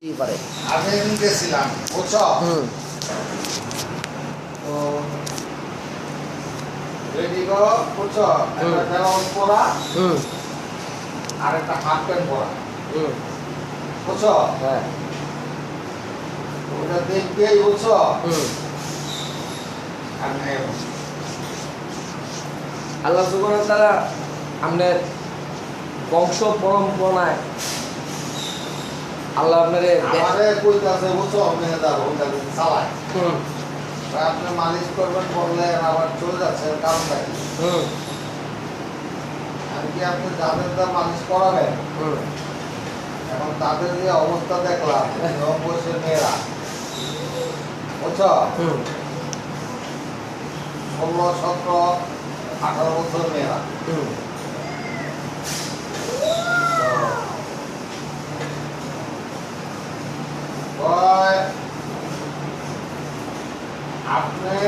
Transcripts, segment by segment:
কি পারে আমি গেছিলাম বুঝছো তো রেডি গো বুঝছো একটা ব্লাউজ পরা আর একটা হাফ প্যান্ট পরা বুঝছো হ্যাঁ ওটা দেখবেই বুঝছো আমি আল্লাহ সুবহানাহু ওয়া তাআলা আমাদের বংশ পরম্পরায় আল্লাহ আপনারে আমারে কইতাছে বুঝছো মেয়েদার ওটা চালায় আপনি মালিশ করবেন বললে আবার চলে যাচ্ছে কারণটা কি আমি কি আপনি যাদের দা মালিশ করাবেন এখন তাদের যে অবস্থা দেখলাম বয়সের মেয়েরা বুঝছো 16, 17, 18 বছর মেয়েরা আপনার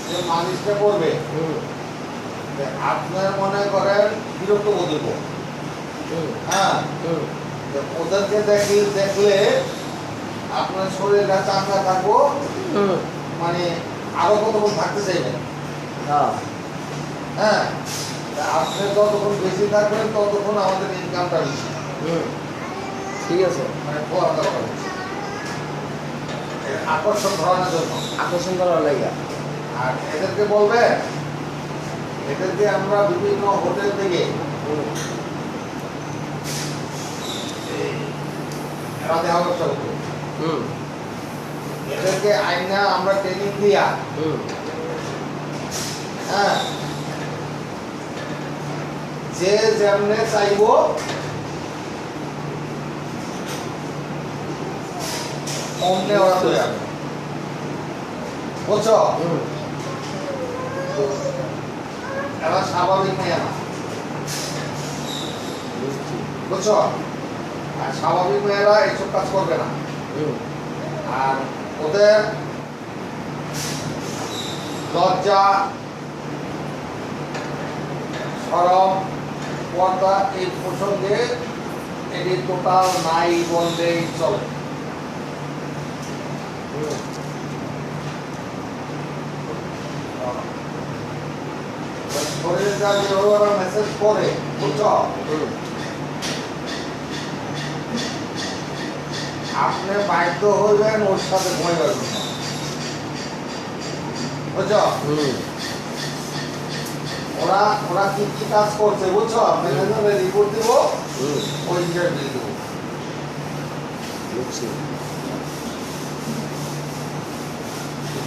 যে মালিশটা করবে আপনার মনে করেন বিরক্ত বোধ হইব হ্যাঁ ওদেরকে দেখলে আপনার শরীরটা চাঙ্গা থাকবো মানে আরো কতক্ষণ থাকতে চাইবেন হ্যাঁ আপনি যতক্ষণ বেশি থাকবেন ততক্ষণ আমাদের ইনকামটা বেশি ঠিক আছে মানে আকর্ষণ ধরানোর জন্য আকর্ষণ করার লাগে আর এদেরকে বলবেন এদেরকে আমরা বিভিন্ন হোটেল থেকে এরা দেওয়া ব্যবস্থা করবো এদেরকে আইনা আমরা ট্রেনিং দিয়া হ্যাঁ যে যেমনে চাইবো অমনে ওরা তো যাবে বুঝছো এরা স্বাভাবিক মেয়ে না বুঝছো আর স্বাভাবিক মেয়েরা এইসব কাজ করবে না আর ওদের লজ্জা শরম পর্দা এই প্রসঙ্গে এটি টোটাল নাই বললেই চলে শরীরটা যেভাবে মেসেজ করে বুঝছো আপনি বাধ্য হইবেন ওর সাথে ঘুমাইবার জন্য বুঝছো ওরা ওরা কি কি কাজ করছে বুঝছো ম্যানেজারে রিপোর্ট দিব ওই ইন্টারভিউ দিব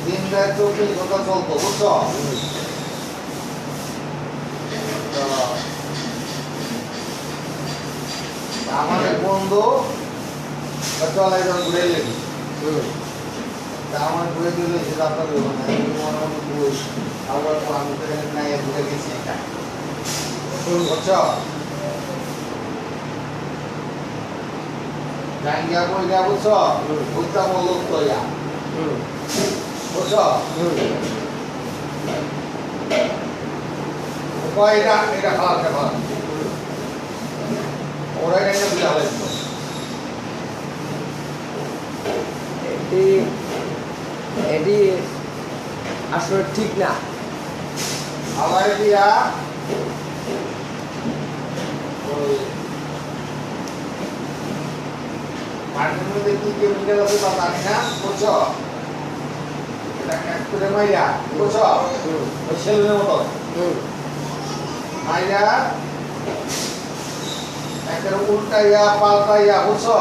দিন রাত 24 ঘন্টা চলতো বুঝছো আমাদের বন্ধু চলে যখন ঘুরে লেগে আমার ঘুরে দিলে সেটা আপনার বই আবার আমি তো নাই ঘুরে গেছি এটা বুঝছো জাঙ্গিয়া বইটা বুঝছো বুঝতা বলুক তো ইয়া বুঝছো এটা এটা খাওয়া খাওয়া ওরা এটা বুঝা হয়েছিল এটি আসলে ঠিক না আমার দিয়া ওই মাটির মধ্যে কি কেমিক্যাল আছে তা জানি না বুঝছো এটা করে মাইরা বুঝছো ওই সেলুনের মতো মাইরা একটা উল্টাইয়া পাল্টাইয়া বুঝছো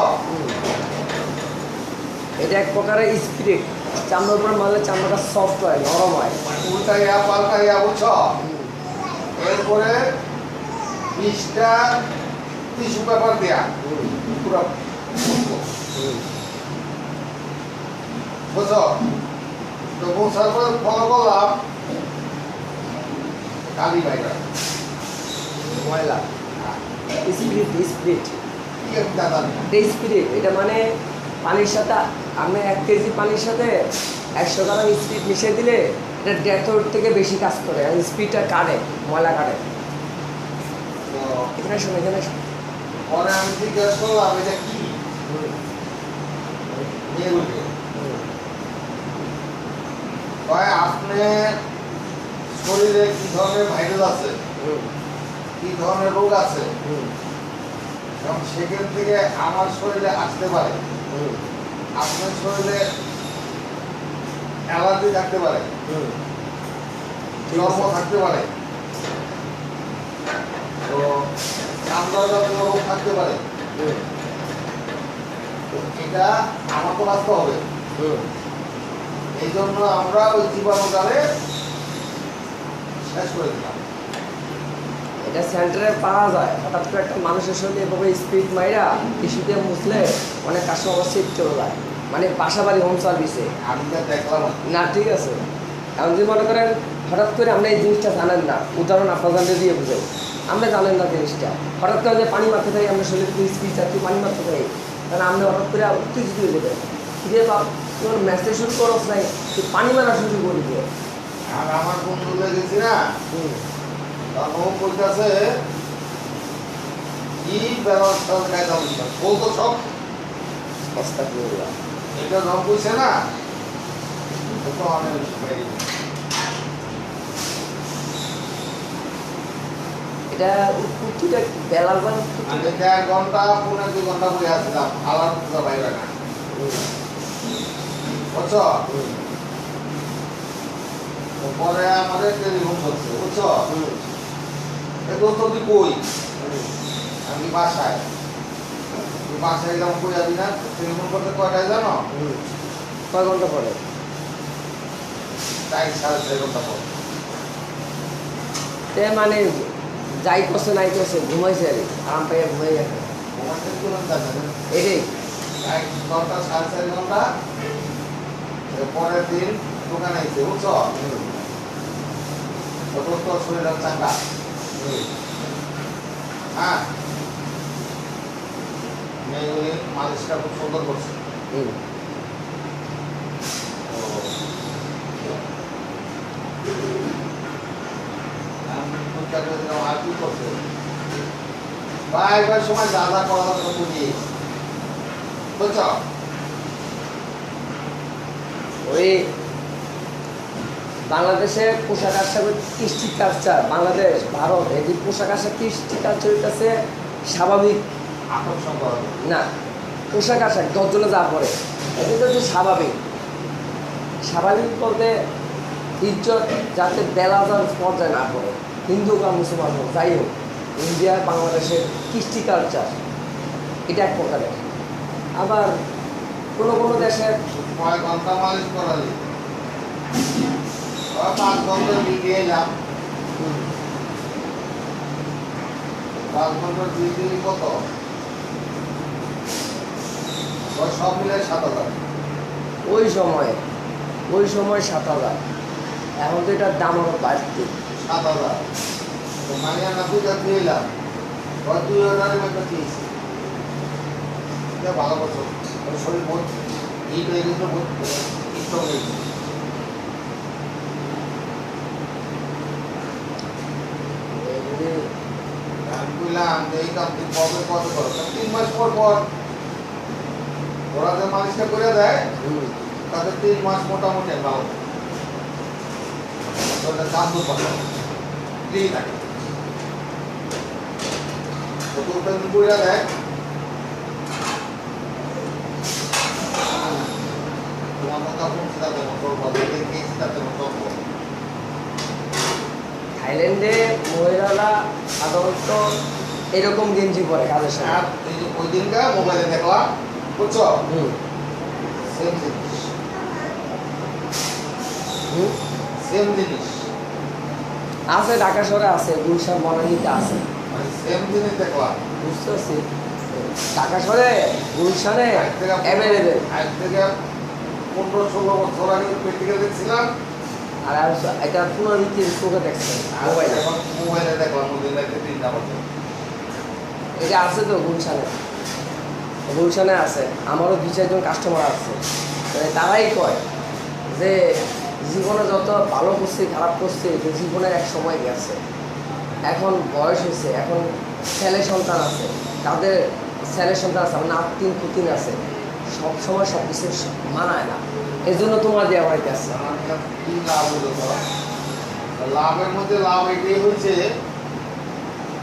এটা এক প্রকারের স্পিরিট চামড়ার উপরে মারলে চামড়াটা সফট হয় নরম হয় উল্টাইয়া পাল্টাইয়া বুঝছো এরপরে 20টা টিস্যু পেপার দেয়া পুরো বুঝছো তো বসার পরে ফলো করলাম কালি বাইরা ময়লা স্পিরিট স্পিরিট কি একটা দাদা স্পিরিট এটা মানে পানির সাথে আমি 1 কেজি পানির সাথে 100 গ্রাম স্পিরিট মিশিয়ে দিলে এটা ডেথর থেকে বেশি কাজ করে আর স্পিরিটটা কাটে ময়লা কাটে এখানে শোনো পরে আমি জিজ্ঞাসা করলাম এটা কি এগুলি হুম, কয় আপনার শরীরে কি ধরনের ভাইরাস আছে, হুম, কি ধরনের রোগ আছে, হুম, এবং সেখান থেকে আমার শরীরে আসতে পারে। হুম, আপনার শরীরে অ্যালার্জি থাকতে পারে, হুম, ঠিক চর্ম আছে। থাকতে পারে, তো চামড়াজাত রোগ থাকতে পারে। হুম, তো এটা আমাকে বাঁচতে হবে। হুম। এই জন্য আমরা ওই জীবাণুটারে শেষ করে দিলাম। এটা সেন্টারে পাওয়া যায়, হঠাৎ করে একটা মানুষের সঙ্গে এভাবে স্পিড মাইরা টিস্যু দিয়ে মুছলে অনেক কাস্টমার সিট চলে যায়, মানে বাসা বাড়ি হোম সার্ভিসে। আমি যা দেখলাম না ঠিক আছে, এখন যদি মনে করেন হঠাৎ করে আপনি এই জিনিসটা জানেন না, উদাহরণ আপনার জানতে দিয়ে বুঝাই, আমরা জানেন না জিনিসটা, হঠাৎ করে যে পানি মারতে থাকি আমরা শরীরে স্পিড চাচ্ছি পানি মারতে থাকি, কারণ আপনি হঠাৎ করে উত্তেজিত হয়ে যাবে, যে বাপ তোমার ম্যাচটা শুরু করো নাই, তুই পানি মারা শুরু করে দিয়ে। আর আমার বন্ধুদের গেছি না, হুম, তখন ও বলতেছে কি ব্যবস্থা কায়দা বলতো সব অবস্থা করে দিলাম। এটা রং কইছে না, তো অনেক বাইরে। এটা উৎপত্তিটা বেলার বার আমি 1.5 ঘন্টা 1.5 ঘন্টা বসে আসছিলাম, আলার পুজো বাইরে না, বুঝছো? তো পরে আমাদের টেলিফোন করছে, বুঝছো? এ দোস্ত তুই কই? আমি বাসায়। তুই বাসায় গেলাম, কই যাবি না? টেলিফোন করতে কয়টায় জানো? কয় ঘন্টা পরে? 4-4.5 ঘন্টা পর। তে মানে যাই করছে নাই করছে ঘুমাইছে আর কি, আরাম পাইয়া ঘুমাই গেছে ঘুমাইতে তুলেন যাবে না। এটাই। 1 ঘন্টা 4.5 ঘন্টা, এর পরের দিন দোকানে আইছে, বুঝছো? তো দোস্ত শরীর চাঙ্গা। হ্যাঁ, মেয়েগুলি মালিশটা খুব সুন্দর করছে। হুম, আর কি করছে ভাই, এবার সময় যা যা করা দরকার বুঝি, বুঝছো? ওই বাংলাদেশে পোশাক আশাক কৃষ্টি কালচার, বাংলাদেশ ভারত এই যে পোশাক আশাক কৃষ্টি কালচার কাছে স্বাভাবিক আকর্ষণ করা দরকার। না, পোশাক আশাক 10 জনে যা পড়ে এটা তো স্বাভাবিক। স্বাভাবিক বলতে ইজ্জত যাতে বেলাদার পর্যায়ে না পড়ে, হিন্দু বা মুসলমান হোক যাই হোক, ইন্ডিয়া বাংলাদেশের কৃষ্টি কালচার এটা এক প্রকারের। আবার কোনো কোনো দেশের কয় ঘন্টা মালিশ করালি, 5 ঘন্টা দিকে এলাম, 5 ঘন্টার দিয়ে কত? সব মিলে 7,000। ওই সময় 7,000, এখন তো এটার দাম আরও বাড়তি। 7,000 তো মানিয়া না দুইটা দিয়ে এলাম, 2,000 একটা দিয়েছি। ভালো করছো, ওর শরীর বহুত হিট হয়ে গেছিল, বহুত স্ট্রং হয়ে গেছে। এগুলি আমি বললাম যে এই কাম তুই কবে কবে করো? 3 মাস পর পর ওরা যে মালিশটা করে দেয়, তাতে 3 মাস মোটামুটি ভালো ওটা দাম তো পাবে ফ্রি থাকে। তো তোর পেমেন্ট করে দেয়, তোমার কথা শুনছি তাতে মোটর বল দেখেছি তাতে মোটর বল। থাইল্যান্ডে মহিলারা সাধারণত এরকম গেঞ্জি পরে কাজের সময়। আর এই যে ওই দিনটা মোবাইলে দেখলাম, বুঝছো? হুম, সেম জিনিস, হুম, সেম জিনিস, আছে ঢাকা শহরে আছে, গুলশান বনানীতে আছে, মানে সেম জিনিস দেখলাম। বুঝতে পারছি। ঢাকা শহরে গুলশানে অ্যাভেলেবেল। আজ থেকে 15-16 বছর আগে প্র্যাকটিক্যাল দেখছিলাম, আর এটা পুনরাবৃত্তির চোখে দেখছেন আর মোবাইলে। এখন মোবাইলে দেখলাম ওই দিন একটা 3টা বছর। এটা আছে তো গুলশানে আছে, আমারও 2-4 জন কাস্টমার আছে, মানে তারাই কয় যে জীবনে যত ভালো করছে খারাপ করছে, যে জীবনের এক সময় গেছে, এখন বয়স হয়েছে, এখন ছেলে সন্তান আছে, তাদের ছেলে সন্তান আছে, আমার নাতিন পুতিন আছে, সবসময় সব কিছু মানায় না, এই জন্য তোমার দেওয়া হইতে আসছে। কি লাভ হলো তোর? লাভের মধ্যে লাভ এটাই হয়েছে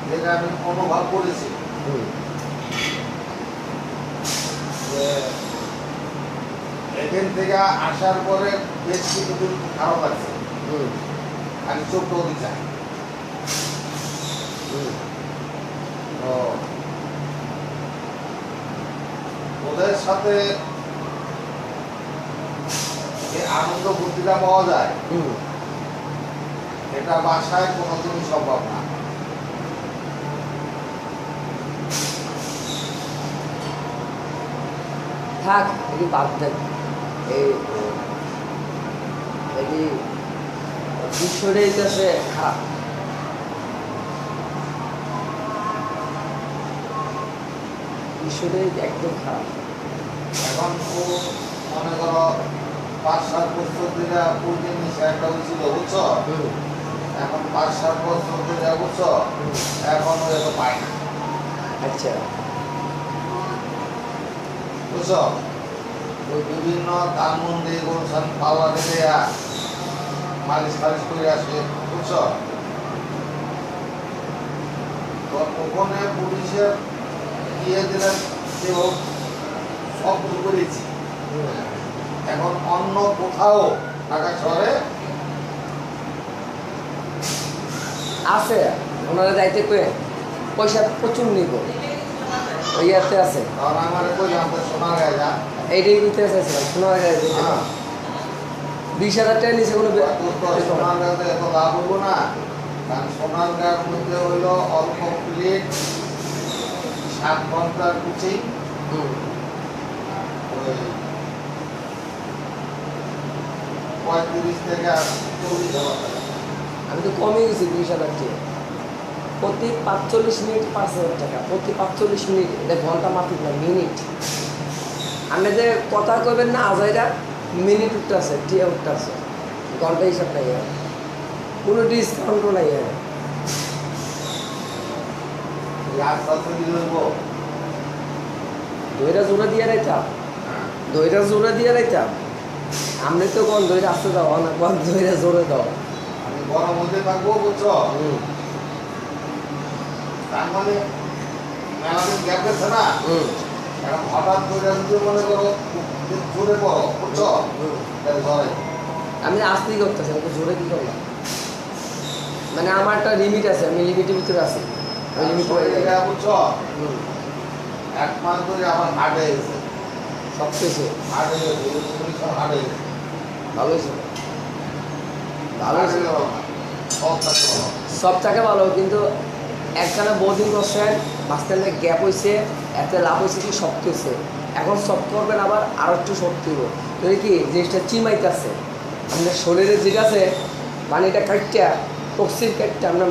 যেটা আমি অনুভব করেছি যে এখান থেকে আসার পরে বেশ কিছুদিন খারাপ লাগছে, আমি চোখটা ওদিক যাই। তো ওদের সাথে যে আনন্দ বুদ্ধিটা পাওয়া যায় এটা বাসায় কোনোদিনই সম্ভব না। থাক এটি বাদ দেন, এই এটি বিশ্বটাই কাছে খারাপ। বিশ্বটাই একদম খারাপ। এখন ও মনে করো 5-7 বছর ধরে ওই জিনিস একটা হয়েছিল বুঝছো, এখন 5-7 বছর ধরে বুঝছো, এখন ও এত পায় না আচ্ছা, বুঝছো। ওই বিভিন্ন ধানমন্ডি গুলশান পাল্লাতে দেয়া মালিশ ফালিশ করে আসে বুঝছো। তো ওখানে পুলিশের গিয়ে দিলেন কেউ সব কিছু করেছি। এখন অন্য কোথাও ঢাকা শহরে আছে ওনারা যাইতে কয়ে পয়সা প্রচুর নিব, ওই ইয়াতে আছে। তখন আমার কইলাম তো সোনার গায়ে যা, এইটাই বুঝতে চাইছিলাম, সোনার গায়ে যেতে। হ্যাঁ 20,000 টাকা নিচে কোনো তোর তো সোনার গায়ে এত লাভ হইব না, কারণ সোনার গায়ের মধ্যে হইল অল্প প্লেট 7 ঘন্টার কুচি, ওই 35 থেকে 40,000 টাকা। আমি তো কমই গেছি 20,000 টাকা, প্রতি 45 মিনিট 5,000 টাকা, প্রতি 45 মিনিট, এটা ঘন্টা মাফিক না মিনিট। আপনি যে কথা কইবেন না আজাইরা মিনিট উঠতে আছে, টিয়া উঠতে আছে, ঘন্টা হিসাব নাই, আর কোনো ডিসকাউন্টও নাই। আর রাস্তা তৈরি হইব, দইটা জোরে দিয়ে রাইতাম, দইটা জোরে দিয়ে রাইতাম। আপনি তো কোন দইটা আসতে দাও না, কোন দইটা জোরে দাও। আমি গরম মধ্যে থাকবো বুঝছো, তার মানে মেলাদিন গ্যাপ গেছে না, এখন হঠাৎ করে যদি মনে করো জোরে পড়ো বুঝছো, তাহলে ধরে আমি আসতেই করতেছি, আমি তো জোরে কি করলাম, মানে আমার একটা লিমিট আছে, আমি লিমিটের ভিতরে আছি। ওই লিমিট বুঝছো। 1 মাস ধরে আমার হার্ট হয়ে গেছে, সব কিছু হার্ট হয়ে গেছে, সব হার্ট হয়ে গেছে, ভালো হয়েছে, ভালো হার্ট হয়েছে, হয়ে গেল না, সব থাকতে ভালো। সব টাকা ভালো, কিন্তু একখানা বহুদিন করছেন, মাঝখানে গ্যাপ হয়েছে, এতে লাভ হয়েছে কি শক্ত হয়েছে, এখন শক্ত করবেন আবার আরও একটু শক্ত হইব। যদি কি জিনিসটা চিমাইতেছে আপনার শরীরে, যেটা আছে মানে এটা কাটটা টক্সিন কাটটা আপনার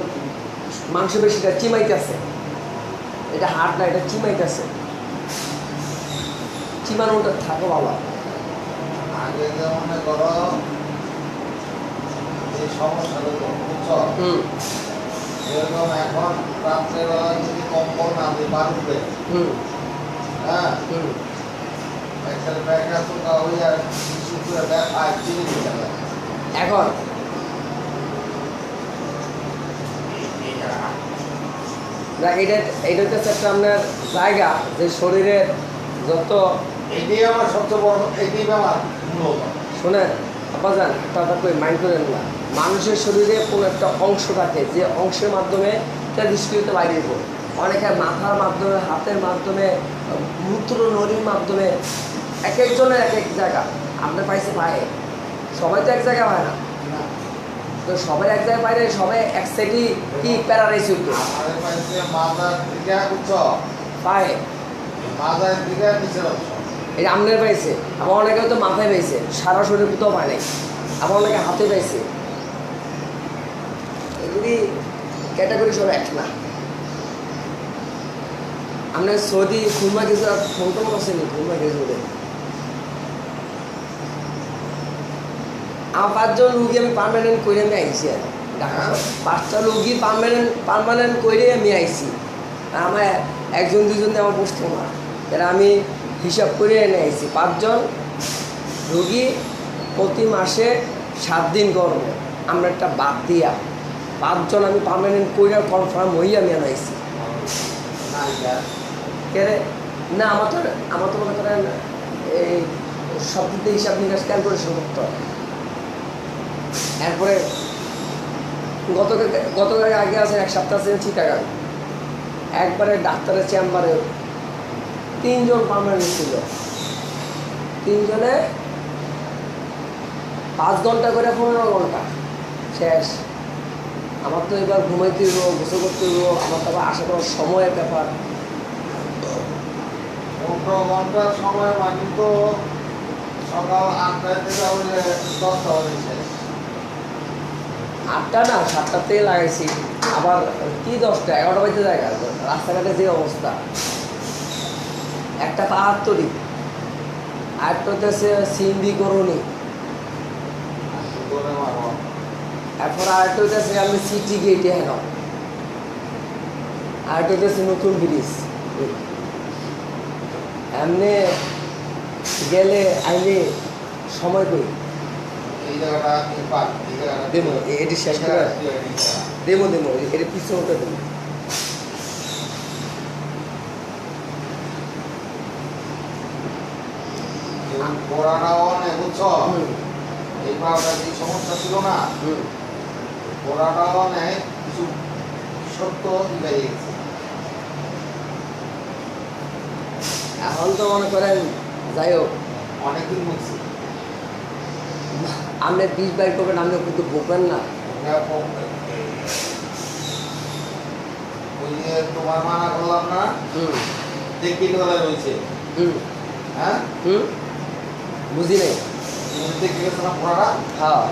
মাংস পেশিটা চিমাইতেছে, এটা হাড় না, এটা চিমাইতেছে, চিমানোটা থাকো ভালো। আগে যে মনে করো এই সমস্যাগুলো বুঝছো, এরকম এখন রাত্রেবেলা যদি কম্বল না দিই বাড়বে, হ্যাঁ একটা ব্যাগটা তো হয়ে আর কিছু করে ব্যাগ পায় চিনি দিতে হবে। এখন দেখ এটা এটা হচ্ছে একটা আপনার জায়গা, যে শরীরের যত, এটাই আমার সবচেয়ে বড়, এটাই আমার মূলত। শোনেন আপাজান, তাটা করে মাইন্ড করেন না, মানুষের শরীরে কোনো একটা অংশ থাকে, যে অংশের মাধ্যমে তার দৃষ্টিতে বাইরে পড়ে, অনেকের মাথার মাধ্যমে, হাতের মাধ্যমে, মূত্র নড়ির মাধ্যমে, এক একজনের এক এক জায়গা। আপনার পাইছে পায়ে, সবাই তো এক জায়গায় হয় না, তো সবাই এক জায়গায় বাইরে, সবাই এক সাইডই কি প্যারালাইজ হইতো আমাদের পাইছে মাথার দিকে বুঝছো, পায়ে, মাথার দিকে নিচের অংশ। এই যে আমনের পাইছে, আবার অনেকে তো মাথায় পাইছে, সারা শরীর কোথাও পায় নাই, আবার অনেকে হাতে পাইছে। এগুলি ক্যাটাগরি সব এক না। আপনার সৌদি খুলমা কিছু আর ফোন তো আসেনি, খুলমা কিছু আমার 5 জন রুগী আমি পার্মানেন্ট করে আমি আইছি, আর ঢাকা 5টা রুগী পার্মানেন্ট করে আমি আইছি। আমার 1-2 জন দিয়ে আমার বসতো না, এরা আমি হিসাব করে এনে আইছি 5 জন রোগী প্রতি মাসে 7 দিন করবো আমরা একটা বাদ দিয়া 5 জন আমি পার্মানেন্ট কইরা কনফার্ম হই আমি আনাইছি নায়িকা কেরে না আমার তো মনে করেন এই সব দিতে হিসাব নিকাশ ক্যালকুলেশন করতে হয় এরপরে গতকাল আগে আছে 1 সপ্তাহ আছে চিটাগাং একবারে ডাক্তারের চেম্বারে 3 জন পার্মানেন্ট ছিল 3 জনে 5 ঘন্টা করে 15 ঘন্টা শেষ আমার তো এবার ঘুমাইতে হইব গোসল করতে হইব আমার তো আবার আশা করার সময়ের ব্যাপার 15 ঘন্টার সময় মানে তো সকাল 8টায় থেকে হলে 10টা হয়ে শেষ 8টা না 7টার থেকে লাগাইছি আবার কি 10টা 11টা বাজতে জায়গা রাস্তাঘাটে যে অবস্থা একটা 72 আরেকটা হচ্ছে সিন্দি করুনি করে মারো এরপর আরেকটা হচ্ছে আমি সিটি গেটে হেন আরেকটা হচ্ছে নতুন ব্রিজ এমনি গেলে আইলে সময় করি এই জায়গাটা কি পাক এই জায়গাটা দেবো এটি শেষ করে দেবো এর পিছনটা দেবো পড়াটাও অনেক বুঝছো এই পাওয়াটা যে সমস্যা ছিল না পড়াটাও অনেক কিছু সত্য মিলাই গেছে এখন তো মনে করেন যাই হোক অনেকদিন বুঝছি আপনি 20 বাইর করবেন আপনি কিন্তু বকবেন না ওই যে তোমার মানা করলাম না হুম দেখি গলা রয়েছে হুম হ্যাঁ হুম বুঝি নাই তুমি দেখে গেছো না পড়াটা হ্যাঁ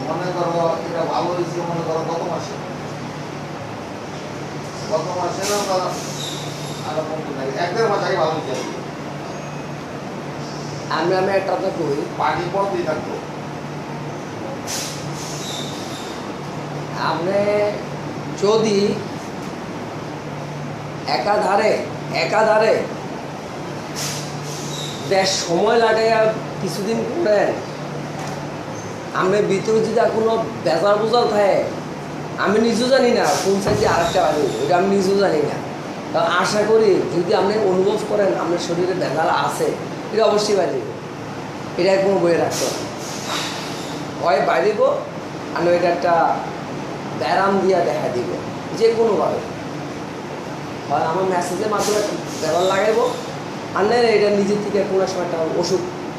মনে করো এটা ভালো হয়েছে মনে করো গত মাসে না আরো কম নাই 1-1.5 মাস আগে ভালো হয়েছে আমি একটা কথা কই পার্টি পড়তেই থাকতো আপনি যদি একাধারে বেশ সময় লাগে আর কিছুদিন করেন আমি ভিতরে যদি আর কোনো বেজার বোঝাল থাকে আমি নিজেও জানি না কোন সাইজে আরেকটা বাড়ি ওইটা আমি নিজেও জানি না তা আশা করি যদি আপনি অনুভব করেন আপনার শরীরে বেজাল আছে এটা অবশ্যই বাড়িব এটা কোনো বইয়ে রাখতে হবে হয় বাড়িব আর এটা একটা ব্যারাম দিয়া দেখা দিব যে কোনোভাবে হয় আমার মেসেজের মাধ্যমে ব্যবহার লাগাইব আর না এটা নিজের থেকে কোনো সময় একটা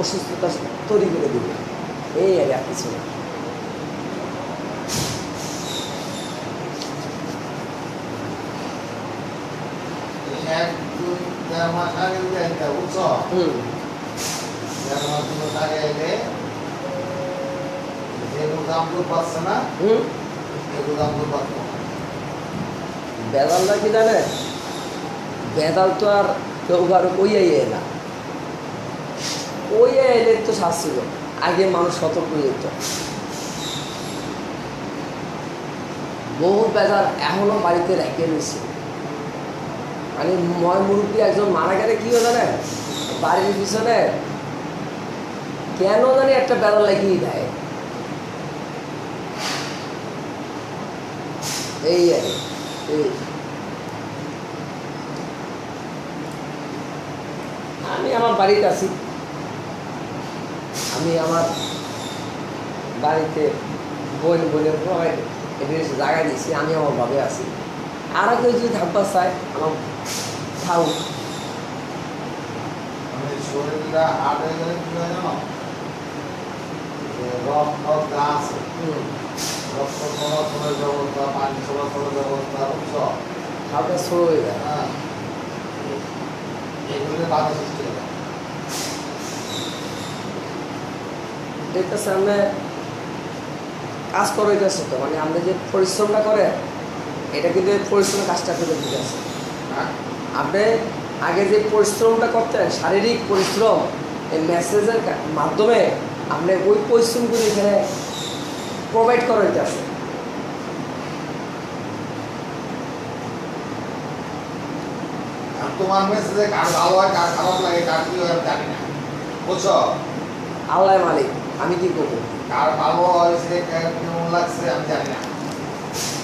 অসুস্থতা তৈরি করে দিব এই আর কিছু না এক দুই দেড় মাস আগে যদি আইতা বুঝছো দেড় মাস 2 মাস আগে আইলে যেগুলো দাম তো পাচ্ছে না এগুলো দাম তো পাচ্ছ না বেদালটা কি জানে বেদাল তো আর কেউ কারো কইয়াই না কইয়া এলে তো শাস্ছিল আগে মানুষ সতর্ক হয়ে যেত বহু বেজার এখনো বাড়িতে রেখে রয়েছে মানে মুরব্বী একজন মারা গেলে কি হয় জানেন বাড়ির পিছনে কেন জানি একটা বেলা লাগিয়ে দেয় এই আর এই আমি আমার বাড়িতে আছি আমি আমার বাড়িতে বোনের জায়গা দিয়েছি আমি আমার ভাবে আছি আর কেউ যদি থাকবার চায় আমার থাকুক মানে শরীরটা হার্ড হয়ে গেলে কি হয় জানো যে রক্ত আছে রক্ত চলাচলের ব্যবস্থা পানি চলাচলের ব্যবস্থা বুঝছো হালকা স্লো হয়ে যায় হ্যাঁ এগুলো বাধা সৃষ্টি হয় দেখতেছে আমরা কাজ করে হইতেছে তো মানে আমরা যে পরিশ্রমটা করে এটা কিন্তু পরিশ্রমের কাজটা করে দিতেছে হ্যাঁ আপনি আগে যে পরিশ্রমটা করতেন শারীরিক পরিশ্রম এই মেসেজের মাধ্যমে আপনি ওই পরিশ্রমগুলি এখানে প্রোভাইড করা হইতেছে আমি তোমার মেসেজে কার ভালো হয় কার খারাপ লাগে কার কি হয় আমি জানি না বুঝছো আল্লাহ মালিক, আমি কি করবো? কার ভালো হয়েছে কার কেমন লাগছে আমি জানি না।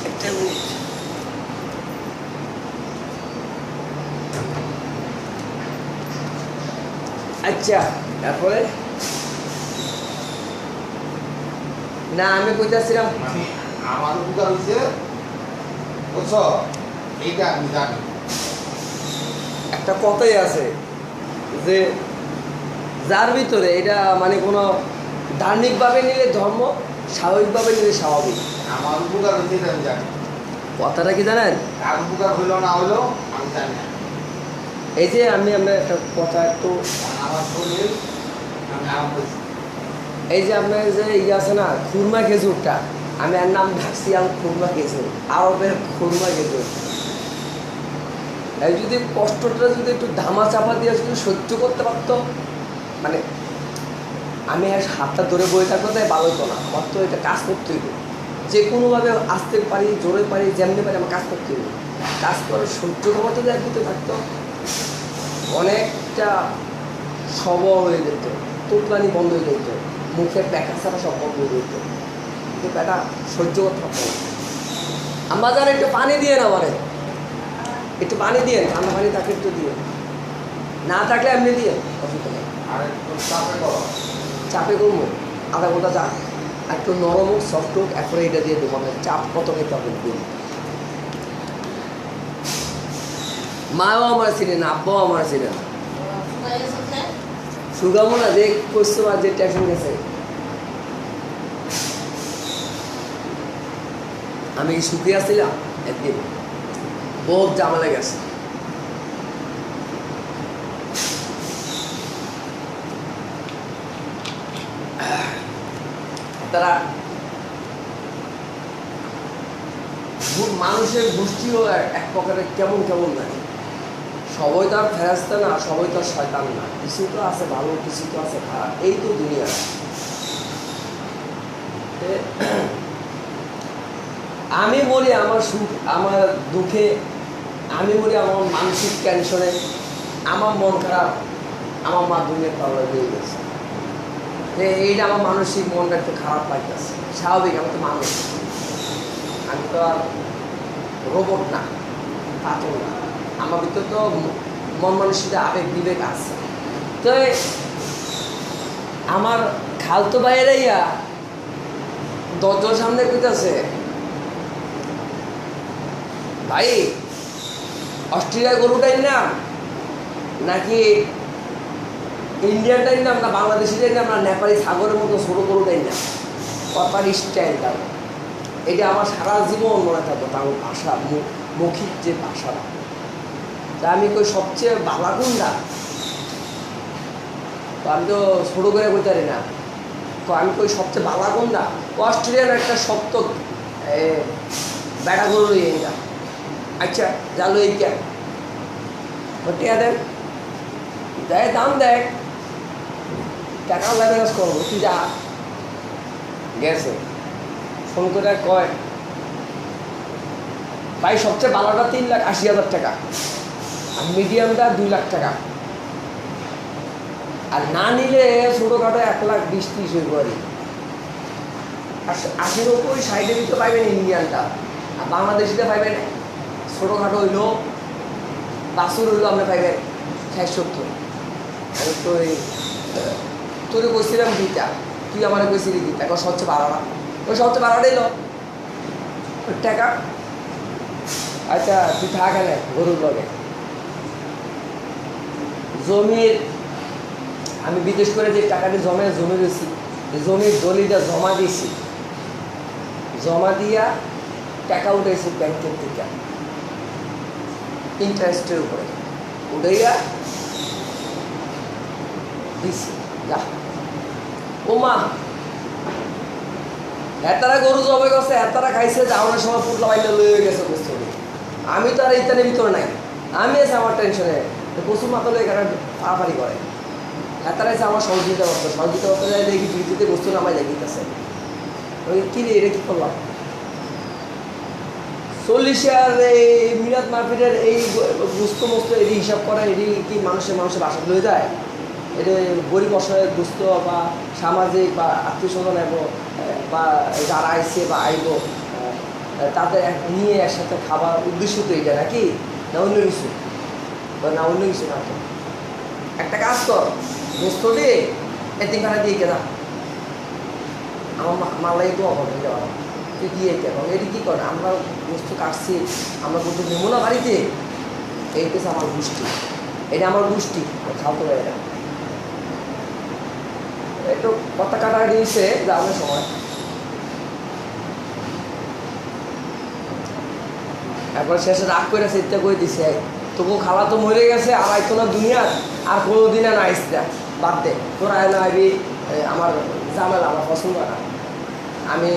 একটা মিনিট। আচ্ছা, তারপরে না আমি কইতাছিলাম মানে আমার উপকার হয়েছে বুঝছো এইটা আমি জানি। একটা কথাই আছে যে যার ভিতরে এটা মানে কোনো ধার্মিকভাবে নিলে ধর্ম, স্বাভাবিকভাবে নিলে স্বাভাবিক। আমার উপকার হয়েছে এটা আমি জানি। কথাটা কি জানেন? কার উপকার হইলো না হইলো আমি জানি না। এই যে আমরা একটা কথা একটু, কারণ আমার শরীর আমি আরাম পেয়েছি। এই যে আপনার যে ইয়ে আছে না খুরমা খেজুরটা, আমি এর নাম ডাকছি খুরমা খেজুর, আরবের খুরমা খেজুর। এই যদি কষ্টটা যদি একটু ধামা চাপা দিয়ে যদি সহ্য করতে পারতো, মানে আমি আর হাতটা ধরে বয়ে থাকতো তাই ভালো হতো না। আমার তো এটা কাজ করতে হইব, যে কোনোভাবে আসতে পারি জোরে পারি যেমনি পারি আমার কাজ করতে হইব। কাজ করে সহ্য ক্ষমতা যদি একদিকে থাকতো অনেকটা সবল হয়ে যেত, তোতলানি বন্ধ হয়ে যেত, মুখের প্যাকা ছাড়া সব বন্ধ হয়ে যেত। কিন্তু প্যাটা সহ্য করতে পারতো না। আমরা যারা একটু পানি দিয়ে না বলে, একটু পানি দিয়ে, ঠান্ডা পানি তাকে একটু দিয়ে, না থাকলে এমনি দিয়ে অসুবিধা নেই। আর একটু চাপে করো। চাপে করবো আধা ঘন্টা চাপ, একটু নরম হোক সফট হোক, এরপরে এটা দিয়ে দেবো। মানে চাপ কত খেতে হবে দিন। মাও আমার ছিলেন না, আব্বাও আমার ছিলেন না। সুগামো না যে করছো আর যে টেনশন গেছে। আমি কি সুখে আসছিলাম? একদিন বহুত ঝামেলা গেছে। তারা মানুষের গোষ্ঠীও এক প্রকারের কেমন কেমন নাই। সবাই তো আর ফেরাস্তা না, সবাই তো আর শয়তান না, কিছু তো আছে ভালো, কিছু তো আছে খারাপ। এই তো দুনিয়া। আমি বলি আমার সুখ, আমার দুঃখে, আমি বলি আমার মানসিক টেনশনে, আমার মন খারাপ, আমার মা দুনিয়ার পাল্লা দিয়ে গেছে। এইটা আমার মানসিক মনটা একটু খারাপ লাগতেছে, স্বাভাবিক। আমি তো মানুষ, আমি তো আর রোবট না, পাথর না। আমার ভিতরে তো মন মানসিক আবেগ বিবেক আছে। তো আমার খালতো ভাইয়েরা ইয়া 10 জন সামনে কইতাছে, ভাই অস্ট্রেলিয়া গরুটাই নাম নাকি ইন্ডিয়ানটাই নাম না বাংলাদেশিটাই নাম না নেপালি সাগরের মতো ছোটো গরুটাই নাম। কথার স্টাইলটা এটা আমার সারা জীবন মনে থাকতো। তার ভাষা, মৌখিক যে ভাষাটা, তা আমি কই সবচেয়ে বালা কোনটা? তো আমি তো ছোটো করে বলতে পারি না। তো আমি কই সবচেয়ে বালা কোনটা? অস্ট্রেলিয়ার একটা শক্ত বেড়া গরু এইটা। আচ্ছা জানো এইটা টিয়া দেন, দেয় দাম দেখ, টাকা লেভেজ করবো, তুই যা। গেছে ফোন করে কয়, ভাই সবচেয়ে ভালোটা 3,80,000 টাকা, আর মিডিয়ামটা 2 লাখ টাকা, আর না নিলে ছোটোখাটো 1,20,30 হইব। আর 80-90 সাইডের ভিতরে পাইবেন ইন্ডিয়ানটা, আর বাংলাদেশিটা পাইবেন ছোটোখাটো হইলো বাসুর হইলো আপনি পাইবেন 60-70। আমি তো তোরে বলছিলাম দিতা, তুই আমার কইছিলি দিতা, এখন সবচেয়ে বাড়াটা, ওই সবচেয়ে বাড়াটাই লো টাকা। আচ্ছা তুই থাক এনে গরুর লগে। জমির আমি বিদেশ করে যে টাকাটি জমে দিয়েছি, জমির দলিটা জমা দিয়েছি, জমা দিয়া টাকা উঠেছি ব্যাংকের থেকে ইন্টারেস্টের উপরে, উঠাইয়া দিছি। যা ও মা, এতারা গরু জবে গেছে, এতারা খাইছে, যাওয়ানোর সময় পুটলা বাইলে লয়ে গেছে বুঝতে। আমি তো আর ইত্যাদির ভিতরে নাই, আমি এসে আমার টেনশনে প্রচুর মাথা লয়ে এখানে পাড়াপাড়ি করে। এতারা এসে আমার সহযোগিতা করতে যায়, দেখি ফ্রিজিতে বস্তু নামাই লেগেছে। ওই কী রে, এটা কী করলাম? 40 আর এই মিলাদ মাহফিলের এই গুস্ত মস্ত এটি হিসাব করা এটি কি মানুষের বাসা লয়ে যায়? এটা গরিব অসহায় গুস্ত বা সামাজিক বা আত্মীয় স্বজন এবং বা যারা আইসে বা আইব তাদের নিয়ে একসাথে খাবার উদ্দেশ্য তো এটা নাকি, না অন্য কিছু? না অন্য কিছু না। তো একটা কাজ কর, গোস্ত দিয়ে এতিমখানা দিয়ে কেনা, আমার মাল্লাই তো অভাব হয়ে যাওয়া, তুই দিয়ে কেন? এটি কী করে? আমরা গোস্ত কাটছি, আমরা গোস্ত নেবো না বাড়িতে, এইটাছে আমার গোষ্ঠী, এটা আমার গোষ্ঠী খাওয়াতে পারে না। একটু কথা কাটাকাটি হয়েছে যাওয়ার সময়, একবার শেষে রাগ করে চিন্তা করে দিছে, তবু খালা তো মরে গেছে, আর আইতো না দুনিয়ার, আর কোনো দিন না আইস না, বাদ দে, তোরা না আইবি, আমার ঝামেলা, আমার পছন্দ না, আমি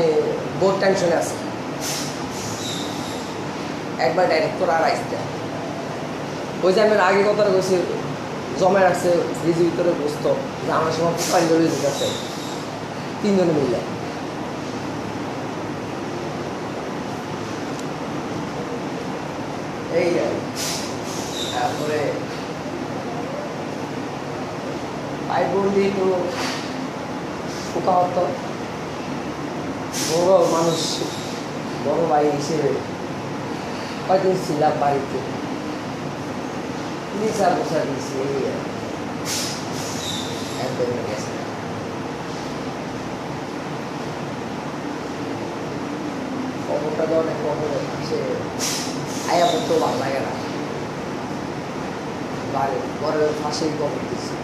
বহুত টেনশনে আছি, একবার ডাইরেক্ট তোরা আর আইস না। ওই যে আমি আগে কথাটা কইছি, জমা রাখছে ফ্রিজের ভিতরে বসতো, যে আমার সময় পানি ধরে দিতে আছে 3 জনে মিলে। এই তারপরে ভাই বললি তো পোকা হতো, বড় মানুষ, বড় ভাই হিসেবে কয়দিন ছিলাম বাড়িতে, 3-4 বছর দিয়েছি, এই একদম গেছে। খবরটা তো অনেক খবর সে আয়া পড়তেও ভালো লাগে না, বাড়ি ঘরের পাশেই খবর দিচ্ছি।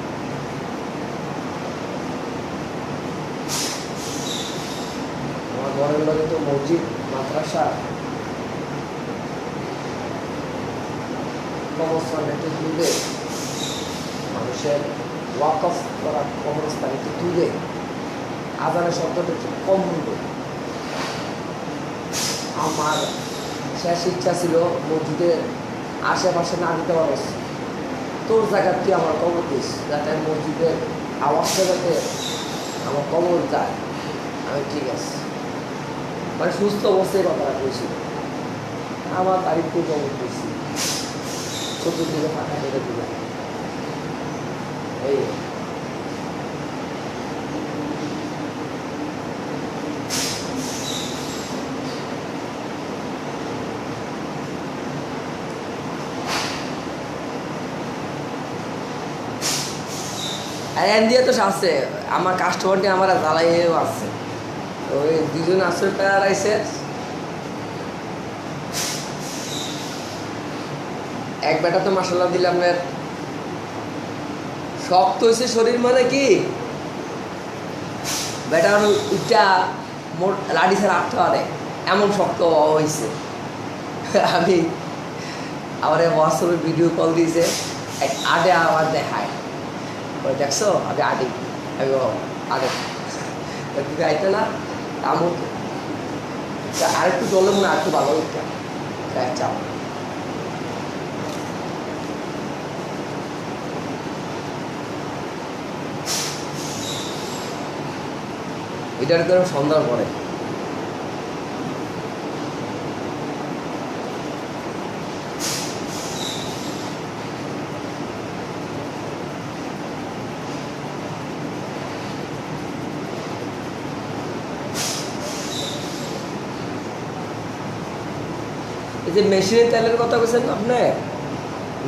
আমার ঘরের লগে তো মসজিদ, মাদ্রাসা, কবরস্থান একটু দূরে, মানুষের ওয়াকফ করা কবরস্থান একটু দূরে, আজানের শব্দটা একটু কম হলো। আমার শেষ ইচ্ছা ছিল মসজিদের আশেপাশে না দিতে পারস, তোর জায়গা তুই আমার কবর দিস, যাতে মসজিদের আওয়াজটা যাতে আমার কবর যায়। আমি ঠিক আছে, মানে সুস্থ অবস্থায় কথাটা বলছি, আমার বাড়িতে কবর দিয়েছি, চতুর্দিকে ফাঁকা করে দিলাম। এই আর এন দিয়ে তো আসছে, আমার কাস্টমারটি আমার জ্বালাইয়েও আসছে, ওই 2 জন আসছে, প্যার আইসে, এক বেটা তো মাসাল্লাহ দিলাম, শক্ত হয়েছে শরীর, মানে কি বেটা উঠা মোট লাঠি ছাড়া আটতে পারে এমন শক্ত হয়েছে। আমি আমার হোয়াটসঅ্যাপে ভিডিও কল দিয়েছে, আডে আবার দেখায়, ওই দেখছো আমি আডি, আমি আডে তুমি আইতে না, আমার আরেকটু চলে মনে আরেকটু ভালো হইতে চাও। এটার কারণ সন্ধ্যার পরে এই যে মেশিনের তেলের কথা বলছেন আপনি,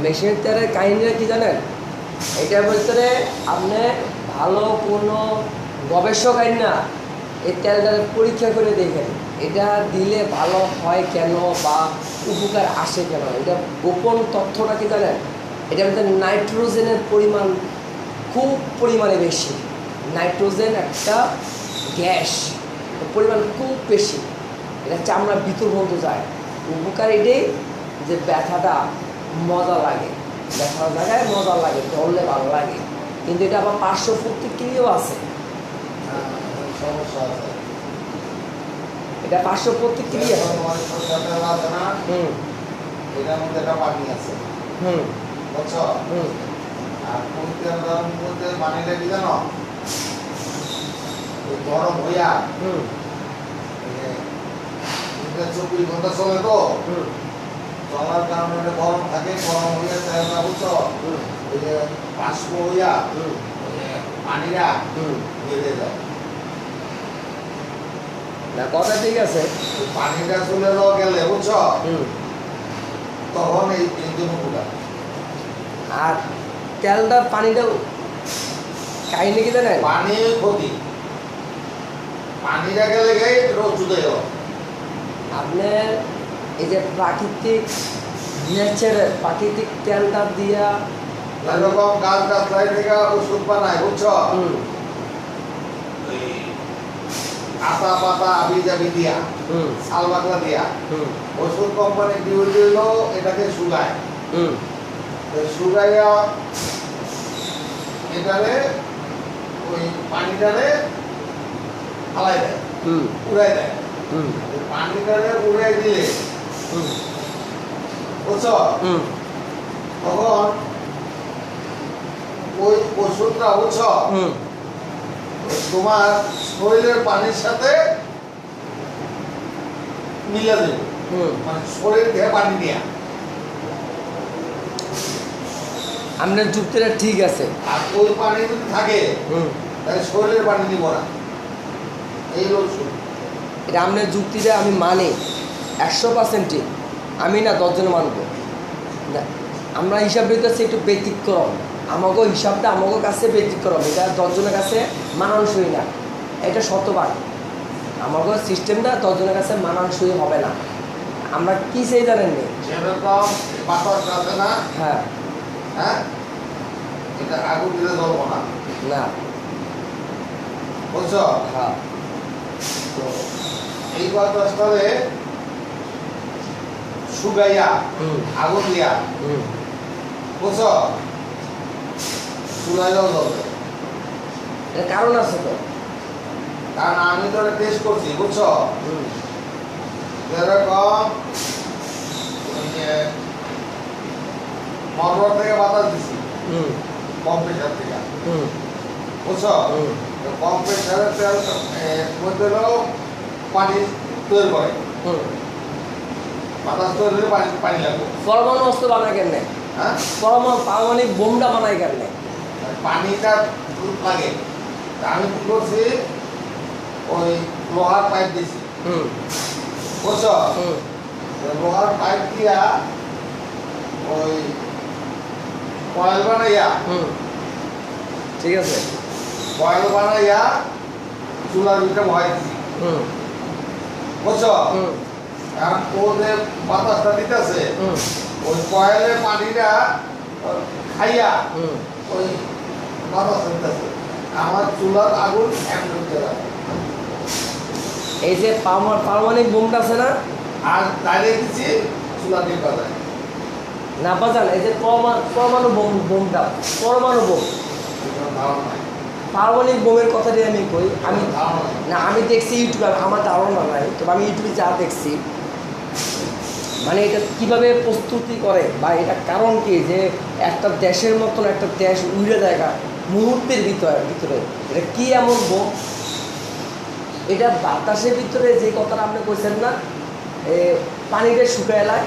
মেশিনের তেলের কাহিনীটা কি জানেন? এটার ভিতরে আপনি ভালো কোনো গবেষক আইন না, এই তেলটা পরীক্ষা করে দেখেন এটা দিলে ভালো হয় কেন বা উপকার আসে কেন। এটা গোপন তথ্যটা কি জানেন? এটার মধ্যে নাইট্রোজেনের পরিমাণ খুব পরিমাণে বেশি। নাইট্রোজেন একটা গ্যাস, পরিমাণ খুব বেশি, এটা চামড়ার ভিতর পর্যন্ত যায়। উপকার এটাই যে ব্যথাটা মজা লাগে, ব্যথার জায়গায় মজা লাগে, ধরলে ভালো লাগে, কিন্তু এটা আবার পার্শ্ব প্রতিক্রিয়াও আছে। সমস্যা আছে, এটা পার্শ্ব প্রতিক্রিয়া। এটার মধ্যে একটা পানি আছে, বুঝছো? আর পরিত্রাণ মধ্যে পানিটা কি জানো, গরম হইয়া এটা 24 ঘন্টা চলে তো হুম চলার কারণে এটা গরম থাকে, গরম হয়ে তেলটা বুঝছো হুম ওই যে বাষ্প হইয়া হুম ওই যে পানিটা হুম বেড়ে যায়। না কথা ঠিক আছে। ওই পানিটা চলে গেলে বুঝছো হুম তখন এই ইঞ্জিন উঠা আর তেলটা পানিটাও কাহিনী কি জানেন? পানি ক্ষতি, পানিটা গেলে গাই রোদ চুদে গেল। আপনার এই যে প্রাকৃতিক নেচারের প্রাকৃতিক তেলটা দিয়া এরকম গাছ গাছলাই থেকে ওষুধ বানায় বুঝছো হুম ওই আতা পাতা আবি জাবি দিয়া হুম শাল বাকলা দিয়া হুম ওষুধ কোম্পানি ডিউল দিল এটাকে শুকায়, হুম শুকাইয়া এটারে ওই পানিটারে ফালাই দেয়, হুম উড়াই দেয়। হুম ওই পানিটারে উড়াই দিলে হুম বুঝছো হুম তখন ওই ওষুধটা বুঝছো হুম তোমার শরীরের পানির সাথে মিলে দেবে, হুম মানে শরীর থেকে পানি দেয়া। আপনার যুক্তিটা ঠিক আছে। আর ওই পানি যদি থাকে হুম তাহলে শরীরের পানি নিব না, এই ওষুধ। এটা আপনার যুক্তিটা আমি মানি 100%। আমি না 10 জন মানব না। আমরা হিসাব দিতেছি একটু ব্যতিক্রম, আমাকে হিসাবটা আমাকে কাছে ব্যতিক্রম, এটা 10 জনের কাছে মানানসই না, এটা শতভাগ। আমাকে সিস্টেমটা 10 জনের কাছে মানানসই হবে না। আমরা কি সেই জানেন নি? যেরকম বাতাস আছে না, হ্যাঁ হ্যাঁ এটা আগুন দিলে জ্বলবো না, না বুঝছো? হ্যাঁ তো এই বাতাসটারে শুকাইয়া হুম আগুন দিয়া হুম বুঝছো চুলাইলেও জ্বলবে। এর কারণ আছে তো। কারণ আমি তো টেস্ট করছি বুঝছো, হুম যেরকম ওই যে মোটর থেকে বাতাস দিছি হুম কম প্রেশার থেকে হুম বুঝছো, হুম কম প্রেশারের তেল মধ্যে হলেও পানি তৈরি করে, হুম বাতাস তৈরি হলে পানি পানি লাগবে। পরমাণু অস্ত্র বানায় কেন? হ্যাঁ পারমাণবিক বোমটা বানায় কেন? পানিটা লাগে। তা আমি কি করছি ওই লোহার পাইপ দিছি হুম বুঝছো, হুম লোহার পাইপ দিয়া ওই কয়েল বানাইয়া হুম ঠিক আছে। কয়েল বানাইয়া চুলার ভিতরে বহাই দিছি হুম বুঝছো। হুম কারণ ও যে বাতাসটা দিতেছে হুম ওই কয়েলের পানিটা খাইয়া হুম ওই বাতাস দিতেছে, আমার চুলার আগুন এক ঢুকে যায়। এই যে পারমাণবিক বোমটা আছে না, আর ডাইরেক্ট দিচ্ছি চুলা নিভা যায়। না বাজান, এই যে পরমাণু বোমটা, পরমাণু বোম, এটার ধারণা নাই, পারমাণবিক বোমের কথাটি আমি কই। আমি ধারণা নাই। না, আমি দেখছি ইউটিউবে, আমার ধারণা নাই, তবে আমি ইউটিউবে যা দেখছি, মানে এটা কিভাবে প্রস্তুতি করে বা এটা কারণ কি যে একটা দেশের মতন একটা দেশ উড়ে জায়গা মুহূর্তের ভিতরে এটা কি এমন বোম? এটা বাতাসের ভিতরে যে কথাটা আপনি কইছেন না, পানিটা শুকায় এলায়,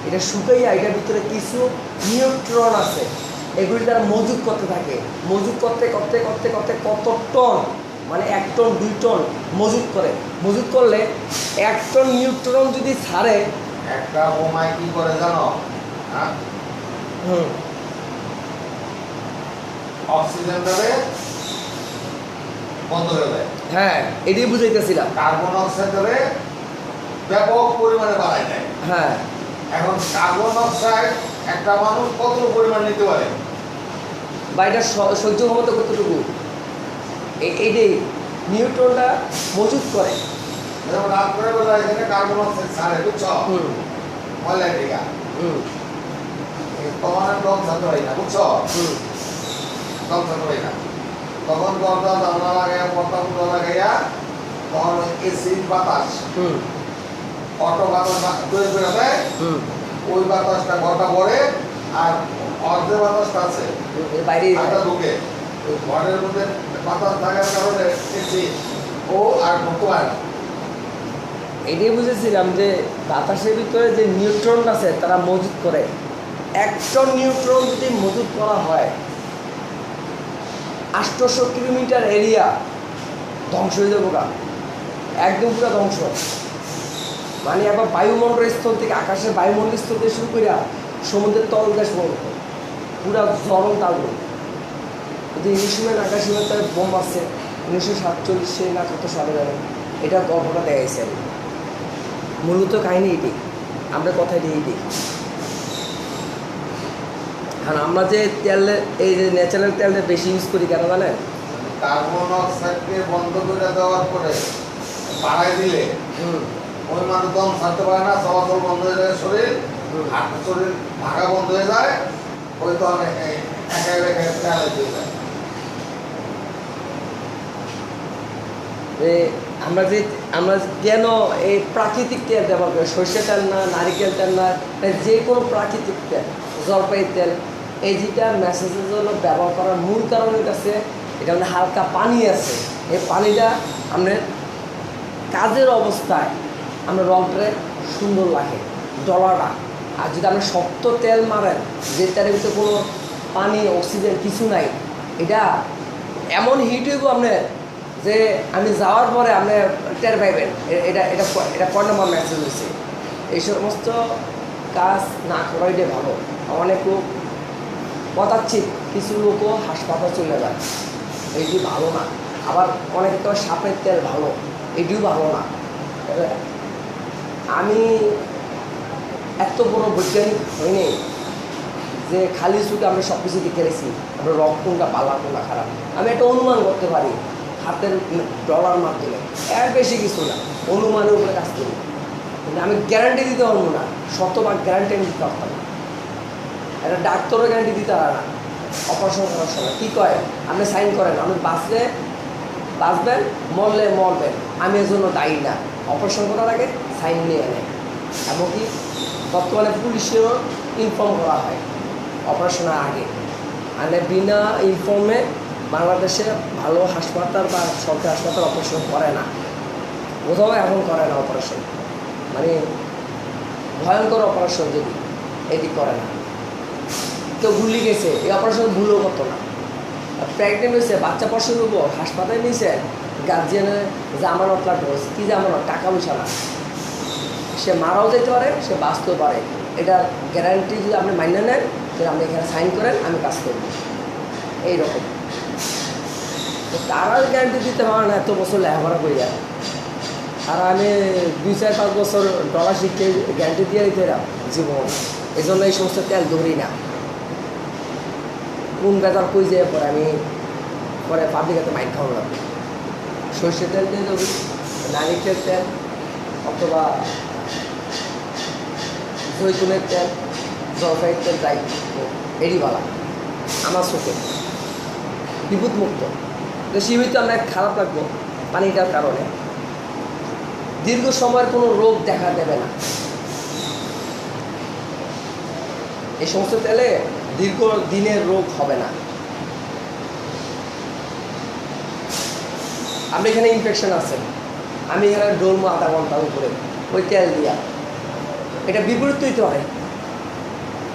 এটা শুকাইয়া এটার ভিতরে কিছু নিউট্রন আছে, এগুলি তারা মজুত করতে থাকে, মজুত করতে করতে করতে করতে কত টন, মানে 1 টন 2 টন মজুত করে। মজুত করলে 1 টন নিউট্রন যদি ছাড়ে, একটা বোমায় কি করে জানো, হ্যাঁ হুম অক্সিজেনটারে বন্ধ করে দেয়, হ্যাঁ এটাই বুঝাইতেছিলাম। কার্বন অক্সাইডটারে ব্যাপক পরিমাণে বাড়ায় দেয়। হ্যাঁ এখন কার্বন অক্সাইড একটা মানুষ কত পরিমাণ নিতে পারে? বা এটা সহ্য ক্ষমতা কতটুকু, এইটাই নিউট্রনটা মজুত করে। যেমন রাত্রে বেলা এখানে কার্বন অক্সাইড ছাড়ে বুঝছো, হুম ময়লা টিকা হুম তখন দম থাকতে পারি না বুঝছো, হুম দম থাকতে পারি না, তখন দরজা জানলা লাগাইয়া পর্দা পুরো লাগাইয়া তখন এসিড বাতাস হুম অটো বাতাস তৈরি করে দেয়, হুম ওই বাতাসটা ঘরটা ভরে আর অর্ধেক বাতাসটা আছে এর বাইরে ঘরটা ঢুকে, ওই ঘরের মধ্যে বাতাস থাকার কারণে এসি ও আর ঢুকতে পারে না। এটাই বুঝেছিলাম যে বাতাসের ভিতরে যে নিউট্রন আছে তারা মজুত করে। একটা নিউট্রন যদি মজুত করা হয় 800 কিলোমিটার এরিয়া ধ্বংস হয়ে যাবো গা, একদম পুরো ধ্বংস। মানে একবার বায়ুমণ্ডল স্থল থেকে, আকাশের বায়ুমণ্ডল স্থল থেকে শুরু করিয়া সমুদ্রের তলদেশ পর্যন্ত পুরা জ্বলন্ত আগুন। যে হিরোশিমা নাগাসাকিতে বোম আছে 1947 না কত সালে জানেন, এটা গল্পটা দেখাইছে। মূলত কাহিনী এটি, আমরা কথাটি এইটি। কারণ আমরা যে তেল, এই যে ন্যাচারাল তেলটা বেশি ইউজ করি কেন জানেন? কার্বন অক্সাইডকে বন্ধ করে দেওয়ার পরে বাড়াই দিলে ওই মানুষ দম ছাড়তে পারে না, চলাচল বন্ধ হয়ে যায় শরীর, আর শরীর ভাগা বন্ধ হয়ে যায়, ওই তো অনেক একা একা প্যারালাইজ হয়ে যায়। আমরা কেন এই প্রাকৃতিক তেল ব্যবহার করি? সরষের তেল না, নারিকেল তেল না, যে কোনো প্রাকৃতিক তেল, জলপাই তেল, এই যেটা মেসেজের জন্য ব্যবহার করার মূল কারণ আছে, এটা মানে হালকা পানি আছে। এই পানিটা আমাদের কাজের অবস্থায় আমরা রংটা সুন্দর লাগে, ডলাটা। আর যদি আপনি শক্ত তেল মারেন, যে তেলের ভিতরে কোনো পানি, অক্সিজেন কিছু নাই, এটা এমন হিট হইব আপনার যে আমি যাওয়ার পরে আপনি টের পাইবেন এটা এটা এটা কয় নম্বর মেসেজ হয়েছে। এই সমস্ত কাজ না করাইটাই ভালো। অনেক লোক কথাচ্ছি, কিছু লোকও হাসপাতাল চলে যায়, এইটি ভালো না। আবার অনেকে তো সাপের তেল ভালো, এটিও ভালো না। আমি এত বড় বৈজ্ঞানিক হইনি যে খালি চোখে আমরা সব কিছু দেখে রেখেছি, আমরা রক কোনটা পালা কোনটা খারাপ আমি একটা অনুমান করতে পারি হাতের ডলার মাধ্যমে, এর বেশি কিছু না, অনুমানের উপরে কাজ করি। কিন্তু আমি গ্যারান্টি দিতে পারবো না, শতভাগ গ্যারান্টি আমি দিতে পারতাম না। একটা ডাক্তারও গ্যারান্টি দিতে পারে না। অপারেশন করার সময় কী কয়, আপনি সাইন করেন, আপনি বাঁচবেন, মরলে মরবেন, আমি এর জন্য দায়ী না। অপারেশন করার আগে সাইন নিয়ে নেয়। এমনকি বর্তমানে পুলিশেরও ইনফর্ম করা হয় অপারেশনের আগে। মানে বিনা ইনফর্মে বাংলাদেশে ভালো হাসপাতাল বা সরকারি হাসপাতাল অপারেশন করে না, কোথাও এখন করে না অপারেশন। মানে ভয়ঙ্কর অপারেশন যদি এটি করে না, কেউ ভুলে গেছে, এই অপারেশন ভুলও করতো না। প্রেগনেন্ট হয়েছে, বাচ্চা প্রসব হইব, হাসপাতালে নিয়েছে, গার্জিয়ানের জামানত লাগবে, কী জামানত? টাকা পয়সা না। সে মারাও যেতে পারে, সে বাঁচতেও পারে। এটার গ্যারান্টি যদি আপনি মাইনে নেন, তাহলে আপনি এখানে সাইন করেন, আমি কাজ করব। এইরকম তো তারা গ্যারান্টি দিতে পারে না, এত বছর লেখাপড়া করে যায়। আর আমি 2-4-5 বছর ডলার শিখতে গ্যারান্টি দিয়ে দিতে জীবন। এই জন্য এই সমস্ত তেল ধরি না। কোন বেজার কই যেয়ে পরে আমি পরে পাবলিকাতে মাইন্ড খাওয়া লাগবে। সর্ষের তেল দিয়ে দেবো, নারিকেল তেল অথবা জৈতুনের তেল, জলপাইয়ের তেল, যাই এড়িওয়ালা আমার চোখে বিপদমুক্ত। বেশি হইতে আপনার খারাপ লাগবে পানিটার কারণে, দীর্ঘ সময়ের কোনো রোগ দেখা দেবে না। এই সমস্ত তেলে দীর্ঘ দিনের রোগ হবে না। আপনি এখানে ইনফেকশন আছে, আমি এখানে ডলমো আধা ঘন্টার উপরে ওই তেল দিয়া, এটা বিপরীত হইতে হয়,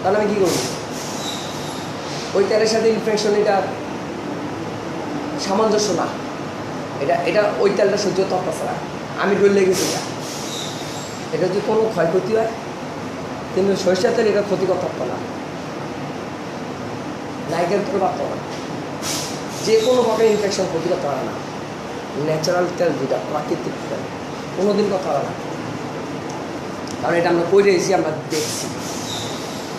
তাহলে আমি কী করব? ওই তেলের সাথে ইনফেকশন এটা সামঞ্জস্য না। এটা ওই তেলটা সহ্য করতেছে না, আমি ডল লেগেছি না। এটা যদি কোনো ক্ষয়ক্ষতি হয়, কিন্তু সরিষার তেল এটা ক্ষতিকর থাকতো না, নাইকেল তেল পারত না, যে কোনোভাবে ইনফেকশন ক্ষতি করতে পারে না। ন্যাচারাল তেল যেটা প্রাকৃতিক তেল কোনোদিন কথা হয় না, কারণ এটা আমরা করে এসেছি, আমরা দেখছি।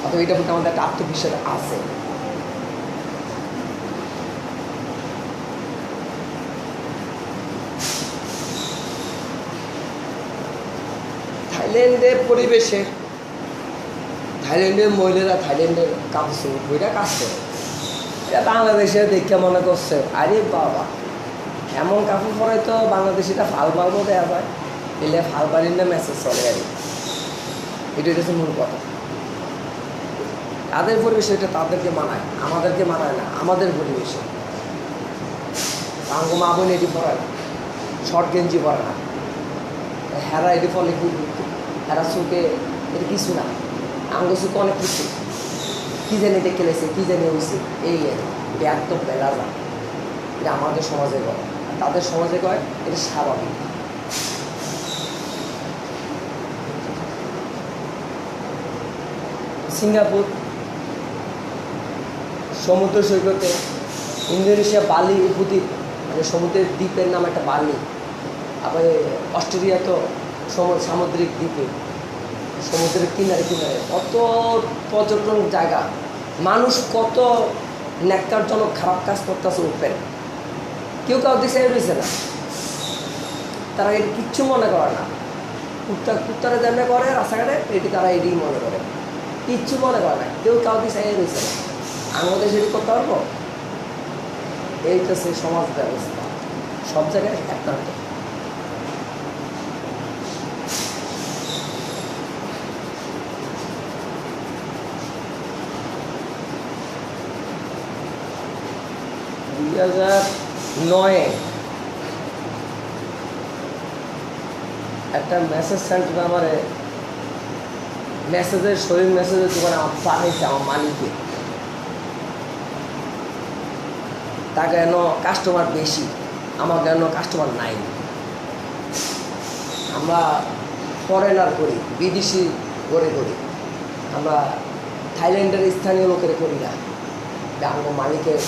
অথবা এটা বলতে আমাদের একটা আত্মবিশ্বাস আছে। থাইল্যান্ডের পরিবেশে থাইল্যান্ডের মহিলারা থাইল্যান্ডের কাপড় বইটা কাজ করে, এটা বাংলাদেশে দেখে মনে করছে আরে বাবা এমন কাপড় পরে তো বাংলাদেশিটা ফাল বালবো দেওয়া যায়, এলে ফাল বাড়ির না মেসেজ চলে আর এটা হচ্ছে মূল কথা। তাদের পরিবেশে এটা তাদেরকে মানায়, আমাদেরকে মানায় না। আমাদের পরিবেশে মা বোন এটি পরে না, শর্ট গেঞ্জি পরে না, হেরা এটি ফলে কি হেরা চোখে এটা কিছু না আঙ্গ চোখে অনেক কিছু কী জানি দেখে লেছে কী জানি হয়েছে এই ব্যাপ্ত বেলা যা এটা আমাদের সমাজে কয় আর তাদের সমাজে কয় এটা স্বাভাবিক। সিঙ্গাপুর সমুদ্র সৈকতে, ইন্দোনেশিয়া বালি উপদ্বীপ মানে সমুদ্রের দ্বীপের নাম একটা বালি, আবার অস্ট্রেলিয়া তো সামুদ্রিক দ্বীপে সমুদ্রের কিনারে কিনারে কত পর্যটন জায়গা, মানুষ কত ন্যাক্কারজনক খারাপ কাজ করতেছে উঠবেন, কেউ কাউ দিকে রয়েছে না, তারা এর কিচ্ছু মনে করে না। কুত্তারা যেমন করে রাস্তাঘাটে এটি তারা এটি মনে করে, কিচ্ছু মনে করে না, কেউ কাউ দিকে রয়েছে না। আমাদের সেটি করতে পারবো? এইটা সেই সমাজ ব্যবস্থা সব জায়গায় একটা। দুই 2009 একটা মেসেজ সেন্ড করে আমার মেসেজের শরীর মেসেজের দোকানে আমার পাঠাইছে আমার মালিককে, তাকে যেন কাস্টমার বেশি, আমার যেন কাস্টমার নাই। আমরা ফরেনার করি, বিদেশি করে করি, আমরা থাইল্যান্ডের স্থানীয় লোকের করি না। আমার মালিকের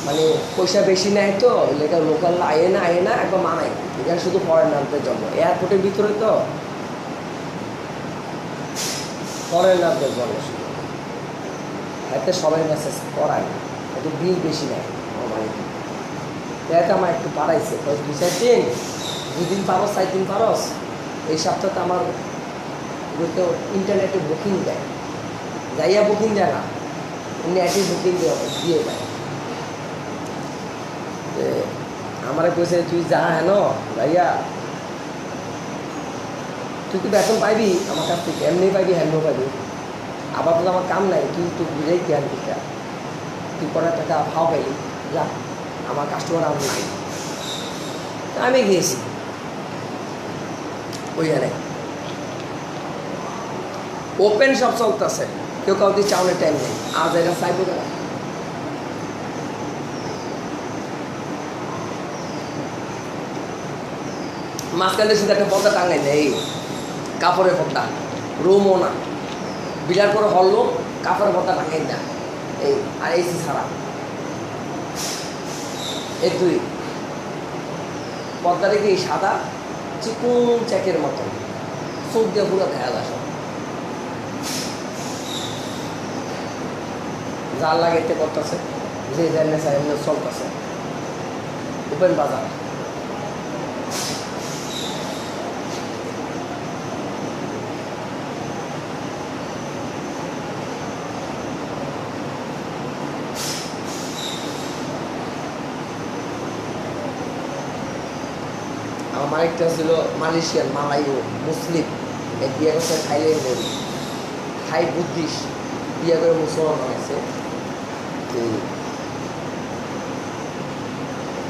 মানে পয়সা বেশি নেয় তো লেখা লোকাল আয়ে না একবার মানায়, এখানে শুধু ফরেনারদের জন্য, এয়ারপোর্টের ভিতরে তো ফরেনারদের জন্য শুধু, এতে সবাই মেসেজ করায় না, একটু বিল বেশি নেয় আমার মালিক। এতে আমার একটু বাড়াইছে 2-4 দিন পারস 4 দিন পারস, এই সপ্তাহে আমার ইন্টারনেটে বুকিং দেয়, যাইয়া বুকিং দেয় না, নেটে বুকিং দিয়ে দেয়। আমারে কইছে তুই যা হেন ভাইয়া, তুই কি বেতন পাইবি আমার কাছ থেকে, এমনি পাইবি হ্যান্ডও পাইবি, আপাতত আমার কাম নাই, তুই তো বুঝাই কি আনবি, তুই করার টাকা ভাও পাইলি যা, আমার কাস্টমার আমার নাই। আমি গিয়েছি ওইখানে ওপেন সব চলতেছে, কেউ কাউকে চাউনের টাইম নেই, আজ এটা চাইবো কেন? মাঝখানে শুধু একটা পর্দা টাঙাই নেই, কাপড়ের পর্দা, রুমও না, বিলার করে হললো কাপড়ের পর্দা টাঙাই না, এই আর এসি ছাড়া এই দুই পর্দাটা কি সাদা চিকুন চ্যাকের মতো, চোখ দিয়ে পুরো দেখা যায় সব, যার লাগে এতে করতেছে, যে জানে চলতেছে ওপেন বাজার। আমার মালিকটা ছিল মালয়েশিয়ান, মালাইও মুসলিম, এক বিয়ে করছে থাইল্যান্ডের, থাই বুদ্ধিস্ট, বিয়ে করে মুসলমান হয়েছে।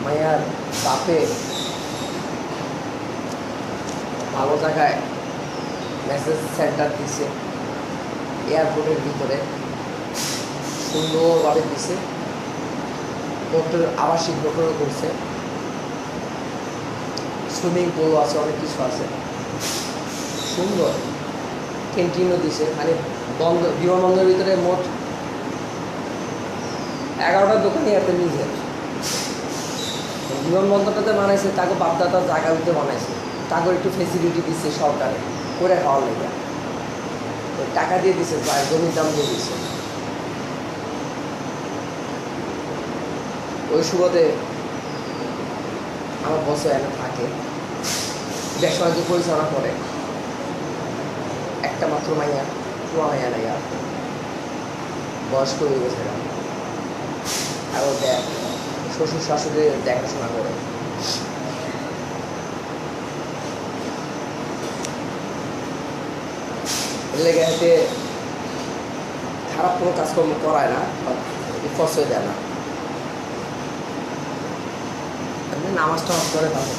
মায়ার বাপে ভালো জায়গায় মেসেজ সেন্টার দিছে, এয়ারপোর্টের ভিতরে সুন্দরভাবে দিছে, হোটেল আবাসিক হোটেলও করছে, সুইমিং পুল আছে, অনেক কিছু আছে, সুন্দর ক্যান্টিনও দিছে। মানে বিমানবন্দরের ভিতরে মোট 11টা দোকানই এত নিজের, বিমানবন্দরটাতে বানাইছে তাকে বাপদাদার জায়গা দিতে বানাইছে, তাকে একটু ফেসিলিটি দিচ্ছে সরকারে করে খাওয়ার লেগে, টাকা দিয়ে দিছে, জমির দাম দিয়ে দিছে। ওই সুবাদে আমার বসে এনে থাকে, ব্যবসা বাণিজ্য পরিচালনা করে, একটা মাত্র মাইয়া, পুরা মাইয়া নাই, আর বয়স্ক হয়ে গেছে, আরও শ্বশুর শাশুড়ি দেখাশোনা করে। লেগে হাতে খারাপ কোনো কাজকর্ম করায় না, ফসল দেয় না, নামাজ টামাজ করে ভালো।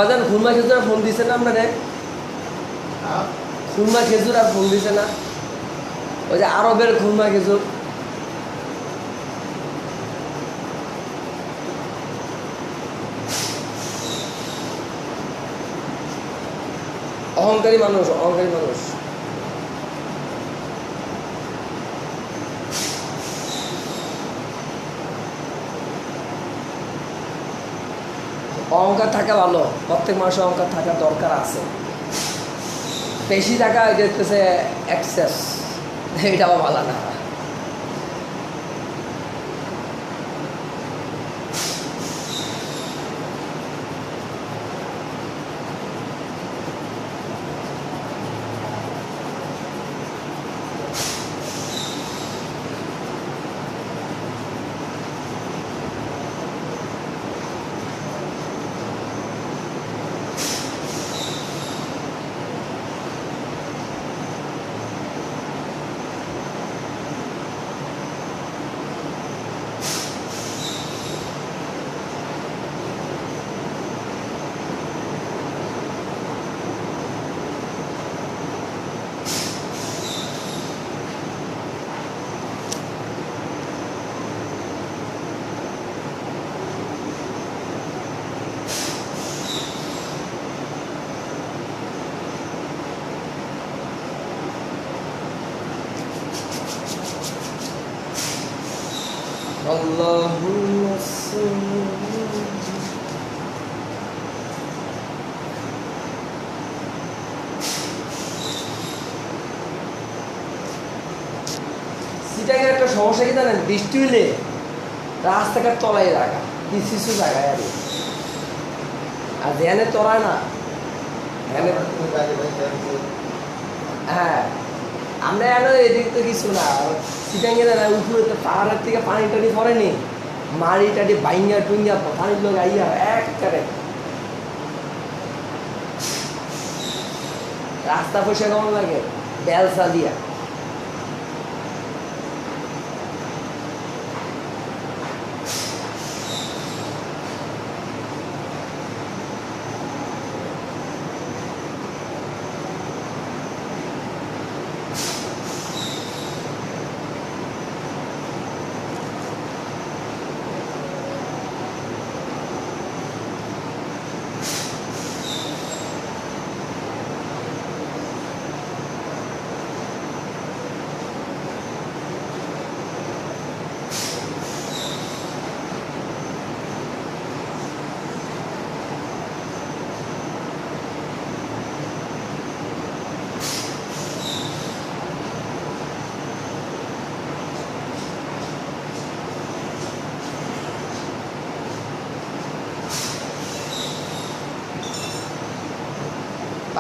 আব্বাজান খুরমা খেজুর আর ফোন দিছে না আপনারে? হ্যাঁ? খুরমা খেজুর আর ফোন দিছে না? ওই যে আরবের খুরমা খেজুর। অহংকারী মানুষ, অহংকারী মানুষ। অহংকার থাকা ভালো, প্রত্যেক মানুষের অহংকার থাকা দরকার আছে। বেশি টাকা এটা হচ্ছে এক্সেস, এটাও ভালো না। আল্লাহুম্মা সাল্লি সিটাগের একটা সমস্যা কি জানেন? বৃষ্টি হইলে রাস্তাঘাট তলায় লাগা কিছু কিছু জায়গায় আর ধ্যানে তলায় না ধ্যানে। হ্যাঁ, আমরা এনে এদিক তো কিছু না, সিটাঙ্গে না উপরে তো পাহাড়ের থেকে পানি টানি পড়েনি, মাড়ি টাড়ি বাইঙ্গা টুঙ্গা পানির লোক আইয়া একবারে রাস্তা পয়সা কেমন লাগে বেলসা দিয়া।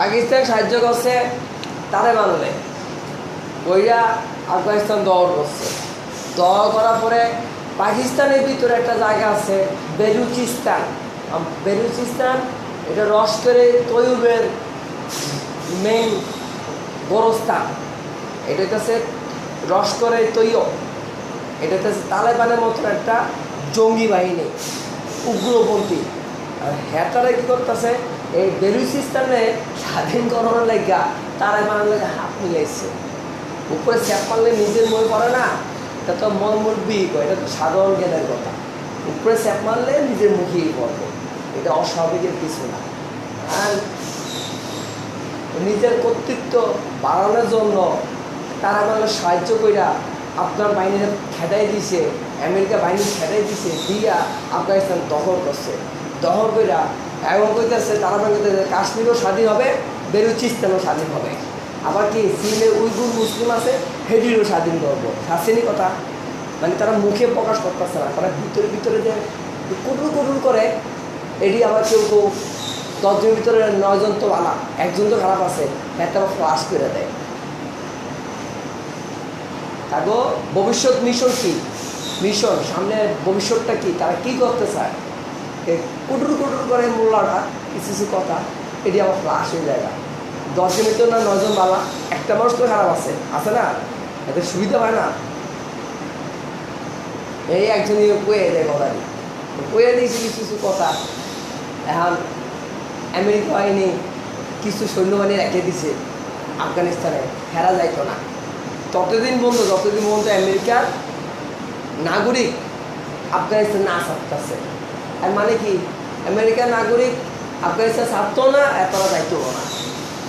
পাকিস্তান সাহায্য করছে তালেবানরে, ওইরা আফগানিস্তান দখল করছে। দখল করার পরে পাকিস্তানের ভিতরে একটা জায়গা আছে বেলুচিস্তান। বেলুচিস্তান এটা লস্করে তৈয়বের মেইন গোরস্থান। এটা হচ্ছে লস্করে তৈয়ব, এটা হচ্ছে তালেবানের মতন একটা জঙ্গি বাহিনী, উগ্রপন্থী। আর হ্যাটারা কী করতেছে, এই বেলুচিস্তানে স্বাধীন করানোর লেগা তালেবানের লেগে হাত মিলাইছে। উপরে স্যাপ মারলে নিজের মই পড়ে না, এটা তো মন মুরবি, এটা তো সাধারণ জ্ঞানের কথা। উপরে স্যাপ মারলে নিজের মুখেই পড়বে, এটা অস্বাভাবিকের কিছু না। আর নিজের কর্তৃত্ব বাড়ানোর জন্য তারা মানে সাহায্য কইরা আপনার বাহিনীর খেদাই দিছে, আমেরিকা বাহিনী খেদাই দিছে, দিয়া আফগানিস্তান দখল করছে। দখল কইরা এবং কইতেছে তারা কইতেছে কাশ্মীরও স্বাধীন হবে, বেলুচিস্তানও স্বাধীন হবে। আবার কি চীনে উইগুর মুসলিম আছে, হেডিরও স্বাধীন করবো। শাসিনী কথা মানে তারা মুখে প্রকাশ করতেছে না, তারা ভিতরে ভিতরে যে কুটুর কুটুর করে। এটি আবার কেউ কেউ 10 জনের ভিতরে 9 জন তো ভালো, একজন তো খারাপ আছে, একটা আবার ফ্লাশ করে দেয়। তারপর ভবিষ্যৎ মিশন কি, মিশন সামনে ভবিষ্যৎটা কি, তারা কি করতে চায়, কুটুর কুটুর করে মোল্লাটা কিছু কিছু কথা, এটি আবার ফ্লাশ হয়ে যায়। 10 জনের ভিতরে 9 জন বাবা, একটা মানুষ তো খারাপ আছে না, এদের সুবিধা হয় না। এই একজনই কয়ে দেয় কথা, কয়ে দিয়েছি কিছু কিছু কথা। এখন আমেরিকা বাহিনী কিছু সৈন্যবাহিনী রেখে দিছে আফগানিস্তানে, ফেরা যাইতো না ততদিন পর্যন্ত আমেরিকার নাগরিক আফগানিস্তান না ছাড়তেছে। আর মানে কি, আমেরিকার নাগরিক আফগানিস্তান ছাড়তো না, এতটা যাইতো না।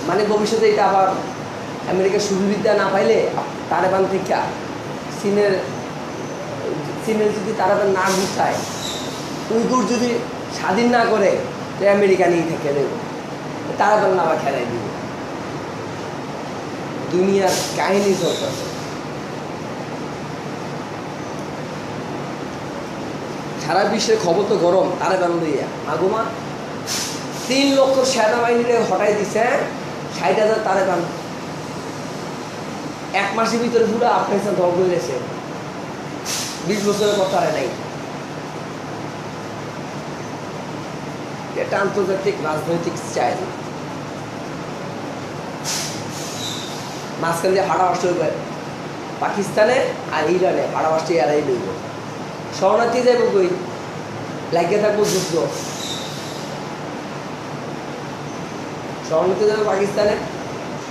মানে ভবিষ্যতে এটা আবার আমেরিকার সুবিধা না পাইলে তালেবান থেকে চীনের যদি তালেবান না গুছায়, উইগুর যদি স্বাধীন না করে, তো আমেরিকা নিয়ে থেকে দেবে, তালেবান আবার খেলাই দিবে। দুনিয়ার কাহিনী চলতেছে। সারা বিশ্বের খবর তো গরম তালেবান লইয়া। মাগুমা 3 লক্ষ সেনাবাহিনীরে হটাই দিছে, 60,000 তালেবান 1 মাসের ভিতরে পুরো আফগানিস্তান দখল করে গেছে। 20 বছরের কথা নাই। এটা আন্তর্জাতিক রাজনৈতিক চাই। মাঝখান দিয়ে হাড়াবাসি হইবে পাকিস্তানে আর ইরানে, হাড়াবাসি এরাই লইব। শরণার্থী যাইব কই, লাগিয়ে থাকবো যুদ্ধ। শরণার্থী যাবে পাকিস্তানে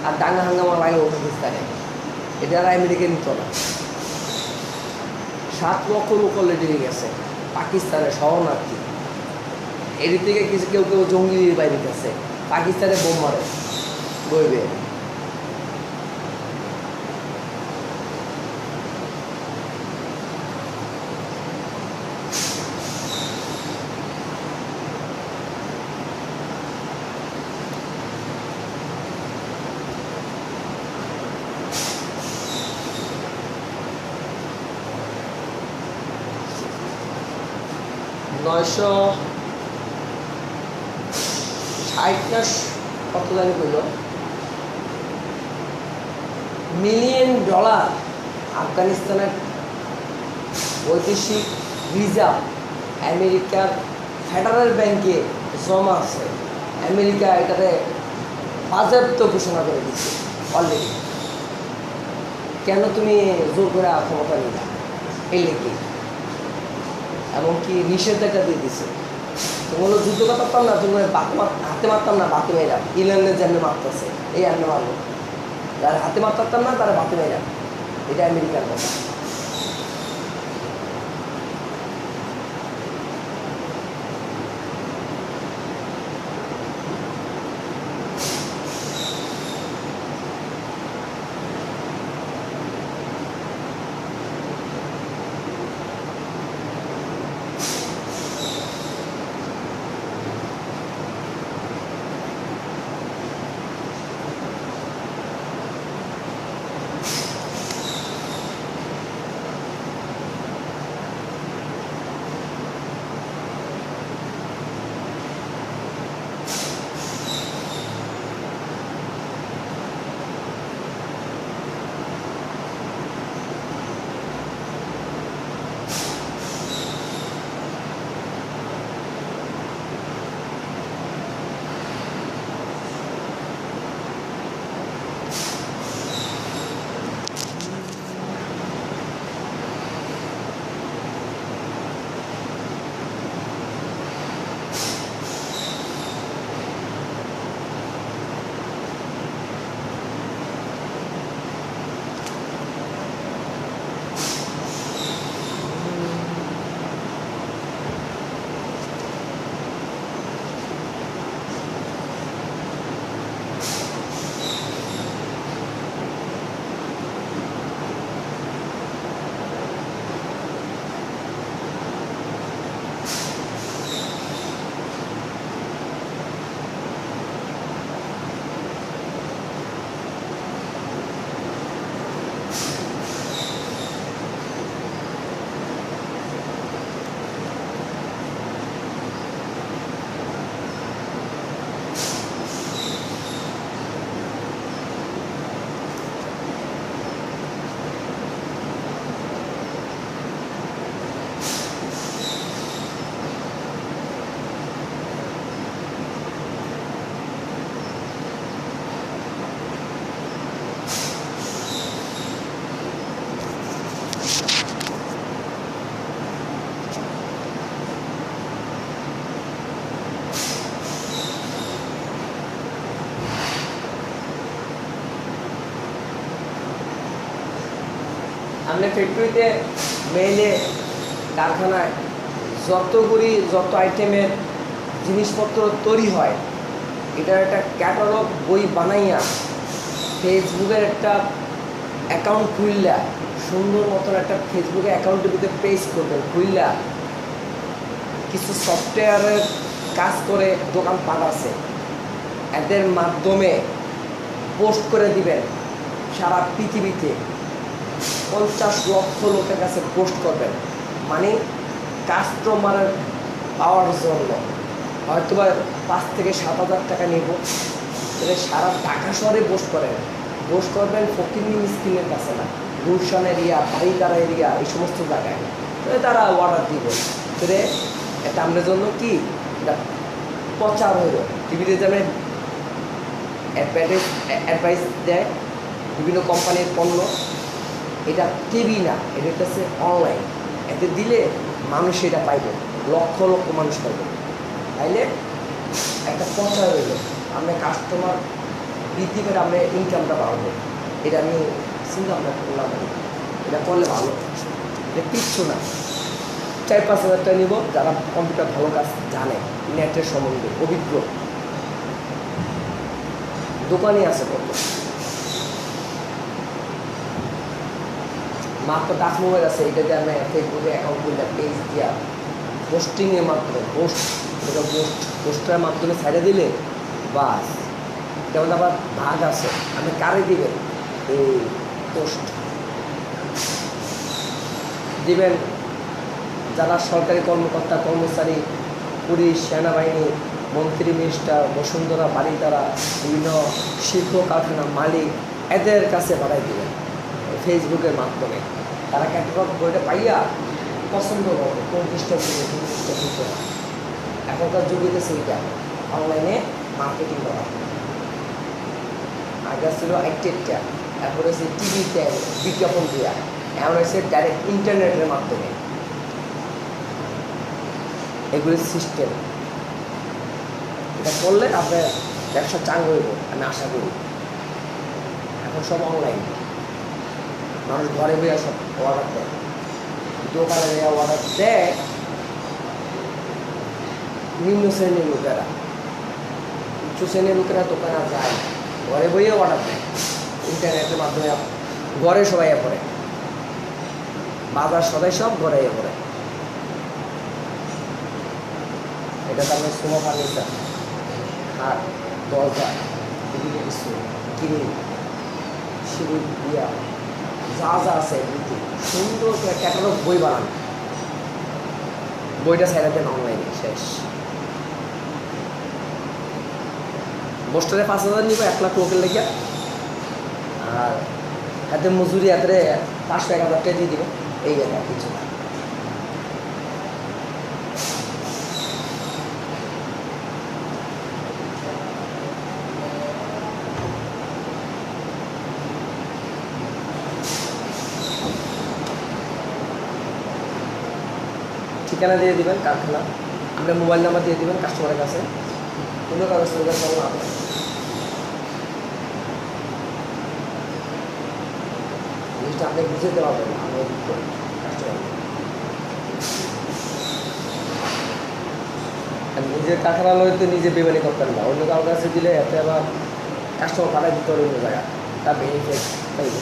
আর দাঙ্গা হাঙ্গামা লাগবে পাকিস্তানে। এটা আর আমেরিকা নিত না। 7 লক্ষ লোক অলরেডি গেছে পাকিস্তানে শরণার্থী। এর থেকে কিছু কেউ জঙ্গি বাইরে গেছে, পাকিস্তানে বোম মারে বইবে। $960 কত জানি কইল মিলিয়ন আফগানিস্তানের বৈদেশিক রিজার্ভ আমেরিকার ফেডারেল ব্যাংকে জমা আছে। আমেরিকা এটাতে বাজেয়াপ্ত ঘোষণা করে দিচ্ছে অলরেডি। কেন তুমি জোর করে ক্ষমতা নিলা, এই লেগে এমনকি নিষেধাজ্ঞা দিয়ে দিছে। তোমার যুদ্ধ করতাম না, তুমি হাতে মারতাম না, বাতি মেয়েরাম। ইংল্যান্ডের যেমনি মারতেছে, এই এমনি মারলো। যারা হাতে মারতাম না, তারা বাতি মেয়েরাম। এটা আমেরিকার কথা। আপনি ফ্যাক্টরিতে মেইলে কারখানায় যত আইটেমের জিনিসপত্র তৈরি হয় এটার একটা ক্যাটালগ বই বানাইয়া ফেসবুকের একটা অ্যাকাউন্ট খুললা সুন্দর মতন একটা ফেসবুকে অ্যাকাউন্টের ভিতরে পেজ করবেন খুললা কিছু সফটওয়্যারের কাজ করে দোকান পাঠাচ্ছে এদের মাধ্যমে পোস্ট করে দিবেন সারা পৃথিবীতে 50 লক্ষ লোকের কাছে পোস্ট করবেন মানে কাস্টমার পাওয়ার জন্য হয়তো বা 5 থেকে 7,000 টাকা নেব এটা সারা ঢাকা শহরে পোস্ট করবেন ফকিন্নি মিসকিনের কাছে না গুলশান এরিয়া বাড়িতারা এরিয়া এই সমস্ত জায়গায় তাহলে তারা অর্ডার দিব তাহলে এটা আমাদের জন্য কি এটা প্রচার হইল টিভিতে যাবেন অ্যাডভাইস দেয় বিভিন্ন কোম্পানির পণ্য এটা টিভি না এটা হচ্ছে অনলাইন এতে দিলে মানুষ এটা পাইবে লক্ষ লক্ষ মানুষ পাইবে তাইলে একটা প্রচার হইল আমরা কাস্টমার বৃদ্ধি করে আমরা ইনকামটা বাড়বো এটা আমি চিন্তা ভাবনা করলাম এটা করলে ভালো এটা কিচ্ছু না 4-5 হাজার টাকা নিব যারা কম্পিউটার ভালো কাজ জানে নেটের সম্বন্ধে অভিজ্ঞ দোকানই আছে কত মাত্র টাচ মোবাইল আছে এটাতে আমি ফেসবুকে অ্যাকাউন্ট খুললে পেজ দিয়া পোস্টিংয়ের মাধ্যমে পোস্টের মাধ্যমে সাইডে দিলে বাস যেমন আবার ভাগ আছে আপনি কারে দিবেন এই পোস্ট দিবেন যারা সরকারি কর্মকর্তা কর্মচারী পুলিশ সেনাবাহিনী মন্ত্রী মিনিস্টার বসুন্ধরা বাড়িতারা বিভিন্ন শিল্প কারখানা মালিক এদের কাছে বাড়াই দিবেন ফেসবুকের মাধ্যমে তারা ক্যাটালগ বইটা পাইয়া পছন্দ করবে কোন পৃষ্ঠা দিবে কোন পৃষ্ঠা দিতে এখনকার যুগ হইতেছে এইটা অনলাইনে মার্কেটিং করা আগে ছিল একটা তারপরে হচ্ছে টিভিতে বিজ্ঞাপন দেওয়া এখন হচ্ছে ডাইরেক্ট ইন্টারনেটের মাধ্যমে এগুলির সিস্টেম এটা করলে আপনার ব্যবসা চাঙ্গ হইব আমি আশা করি এখন সব অনলাইন মানুষ ঘরে বইয়া সব অর্ডার দেয় দোকানে অর্ডার দেয় নিম্ন শ্রেণীর লোকেরা উচ্চ শ্রেণীর লোকেরা দোকানে যায় ঘরে বইয়ে অর্ডার দেয় ইন্টারনেটের মাধ্যমে ঘরে সবাই পড়ে বাজার সবাই সব ঘরে পড়ে এটা তার মানে সোমা ফার্নিচার খাট দরজা বিভিন্ন কিছু কিনে সিঁড়ি দিয়া যা যা আছে সুন্দর করে ক্যাটালগ বই বানান বইটা ছাইড়া দেন অনলাইনে শেষ বস্টারে 5,000 নিব 1 লাখ লোকের লেগে আর হাতে মজুরি হাতে 500-1,000 টাকা দিয়ে দিব এই জায়গা কিছু না ঠিকানা দিয়ে দিবেন কারখানা আপনার মোবাইল নাম্বার দিয়ে দিবেন কাস্টমারের কাছে কোনো কাগজ প্রয়োজন করবো না জিনিসটা আপনি বুঝতে পারবেন আমি নিজের কারখানা লইতে নিজে বেমানি করতেন না অন্য কারোর কাছে দিলে এতে আবার কাস্টমার পাঠাই দিতে হবে অন্য জায়গায় তার বেনিফিট পাইবে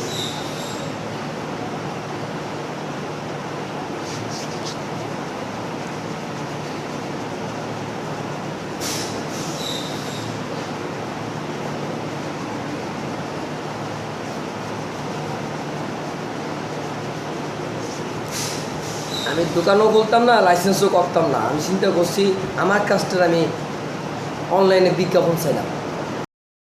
আমি দোকানও বলতাম না লাইসেন্সও করতাম না আমি চিন্তা করছি আমার কাজটার আমি অনলাইনে বিজ্ঞাপন চাইলাম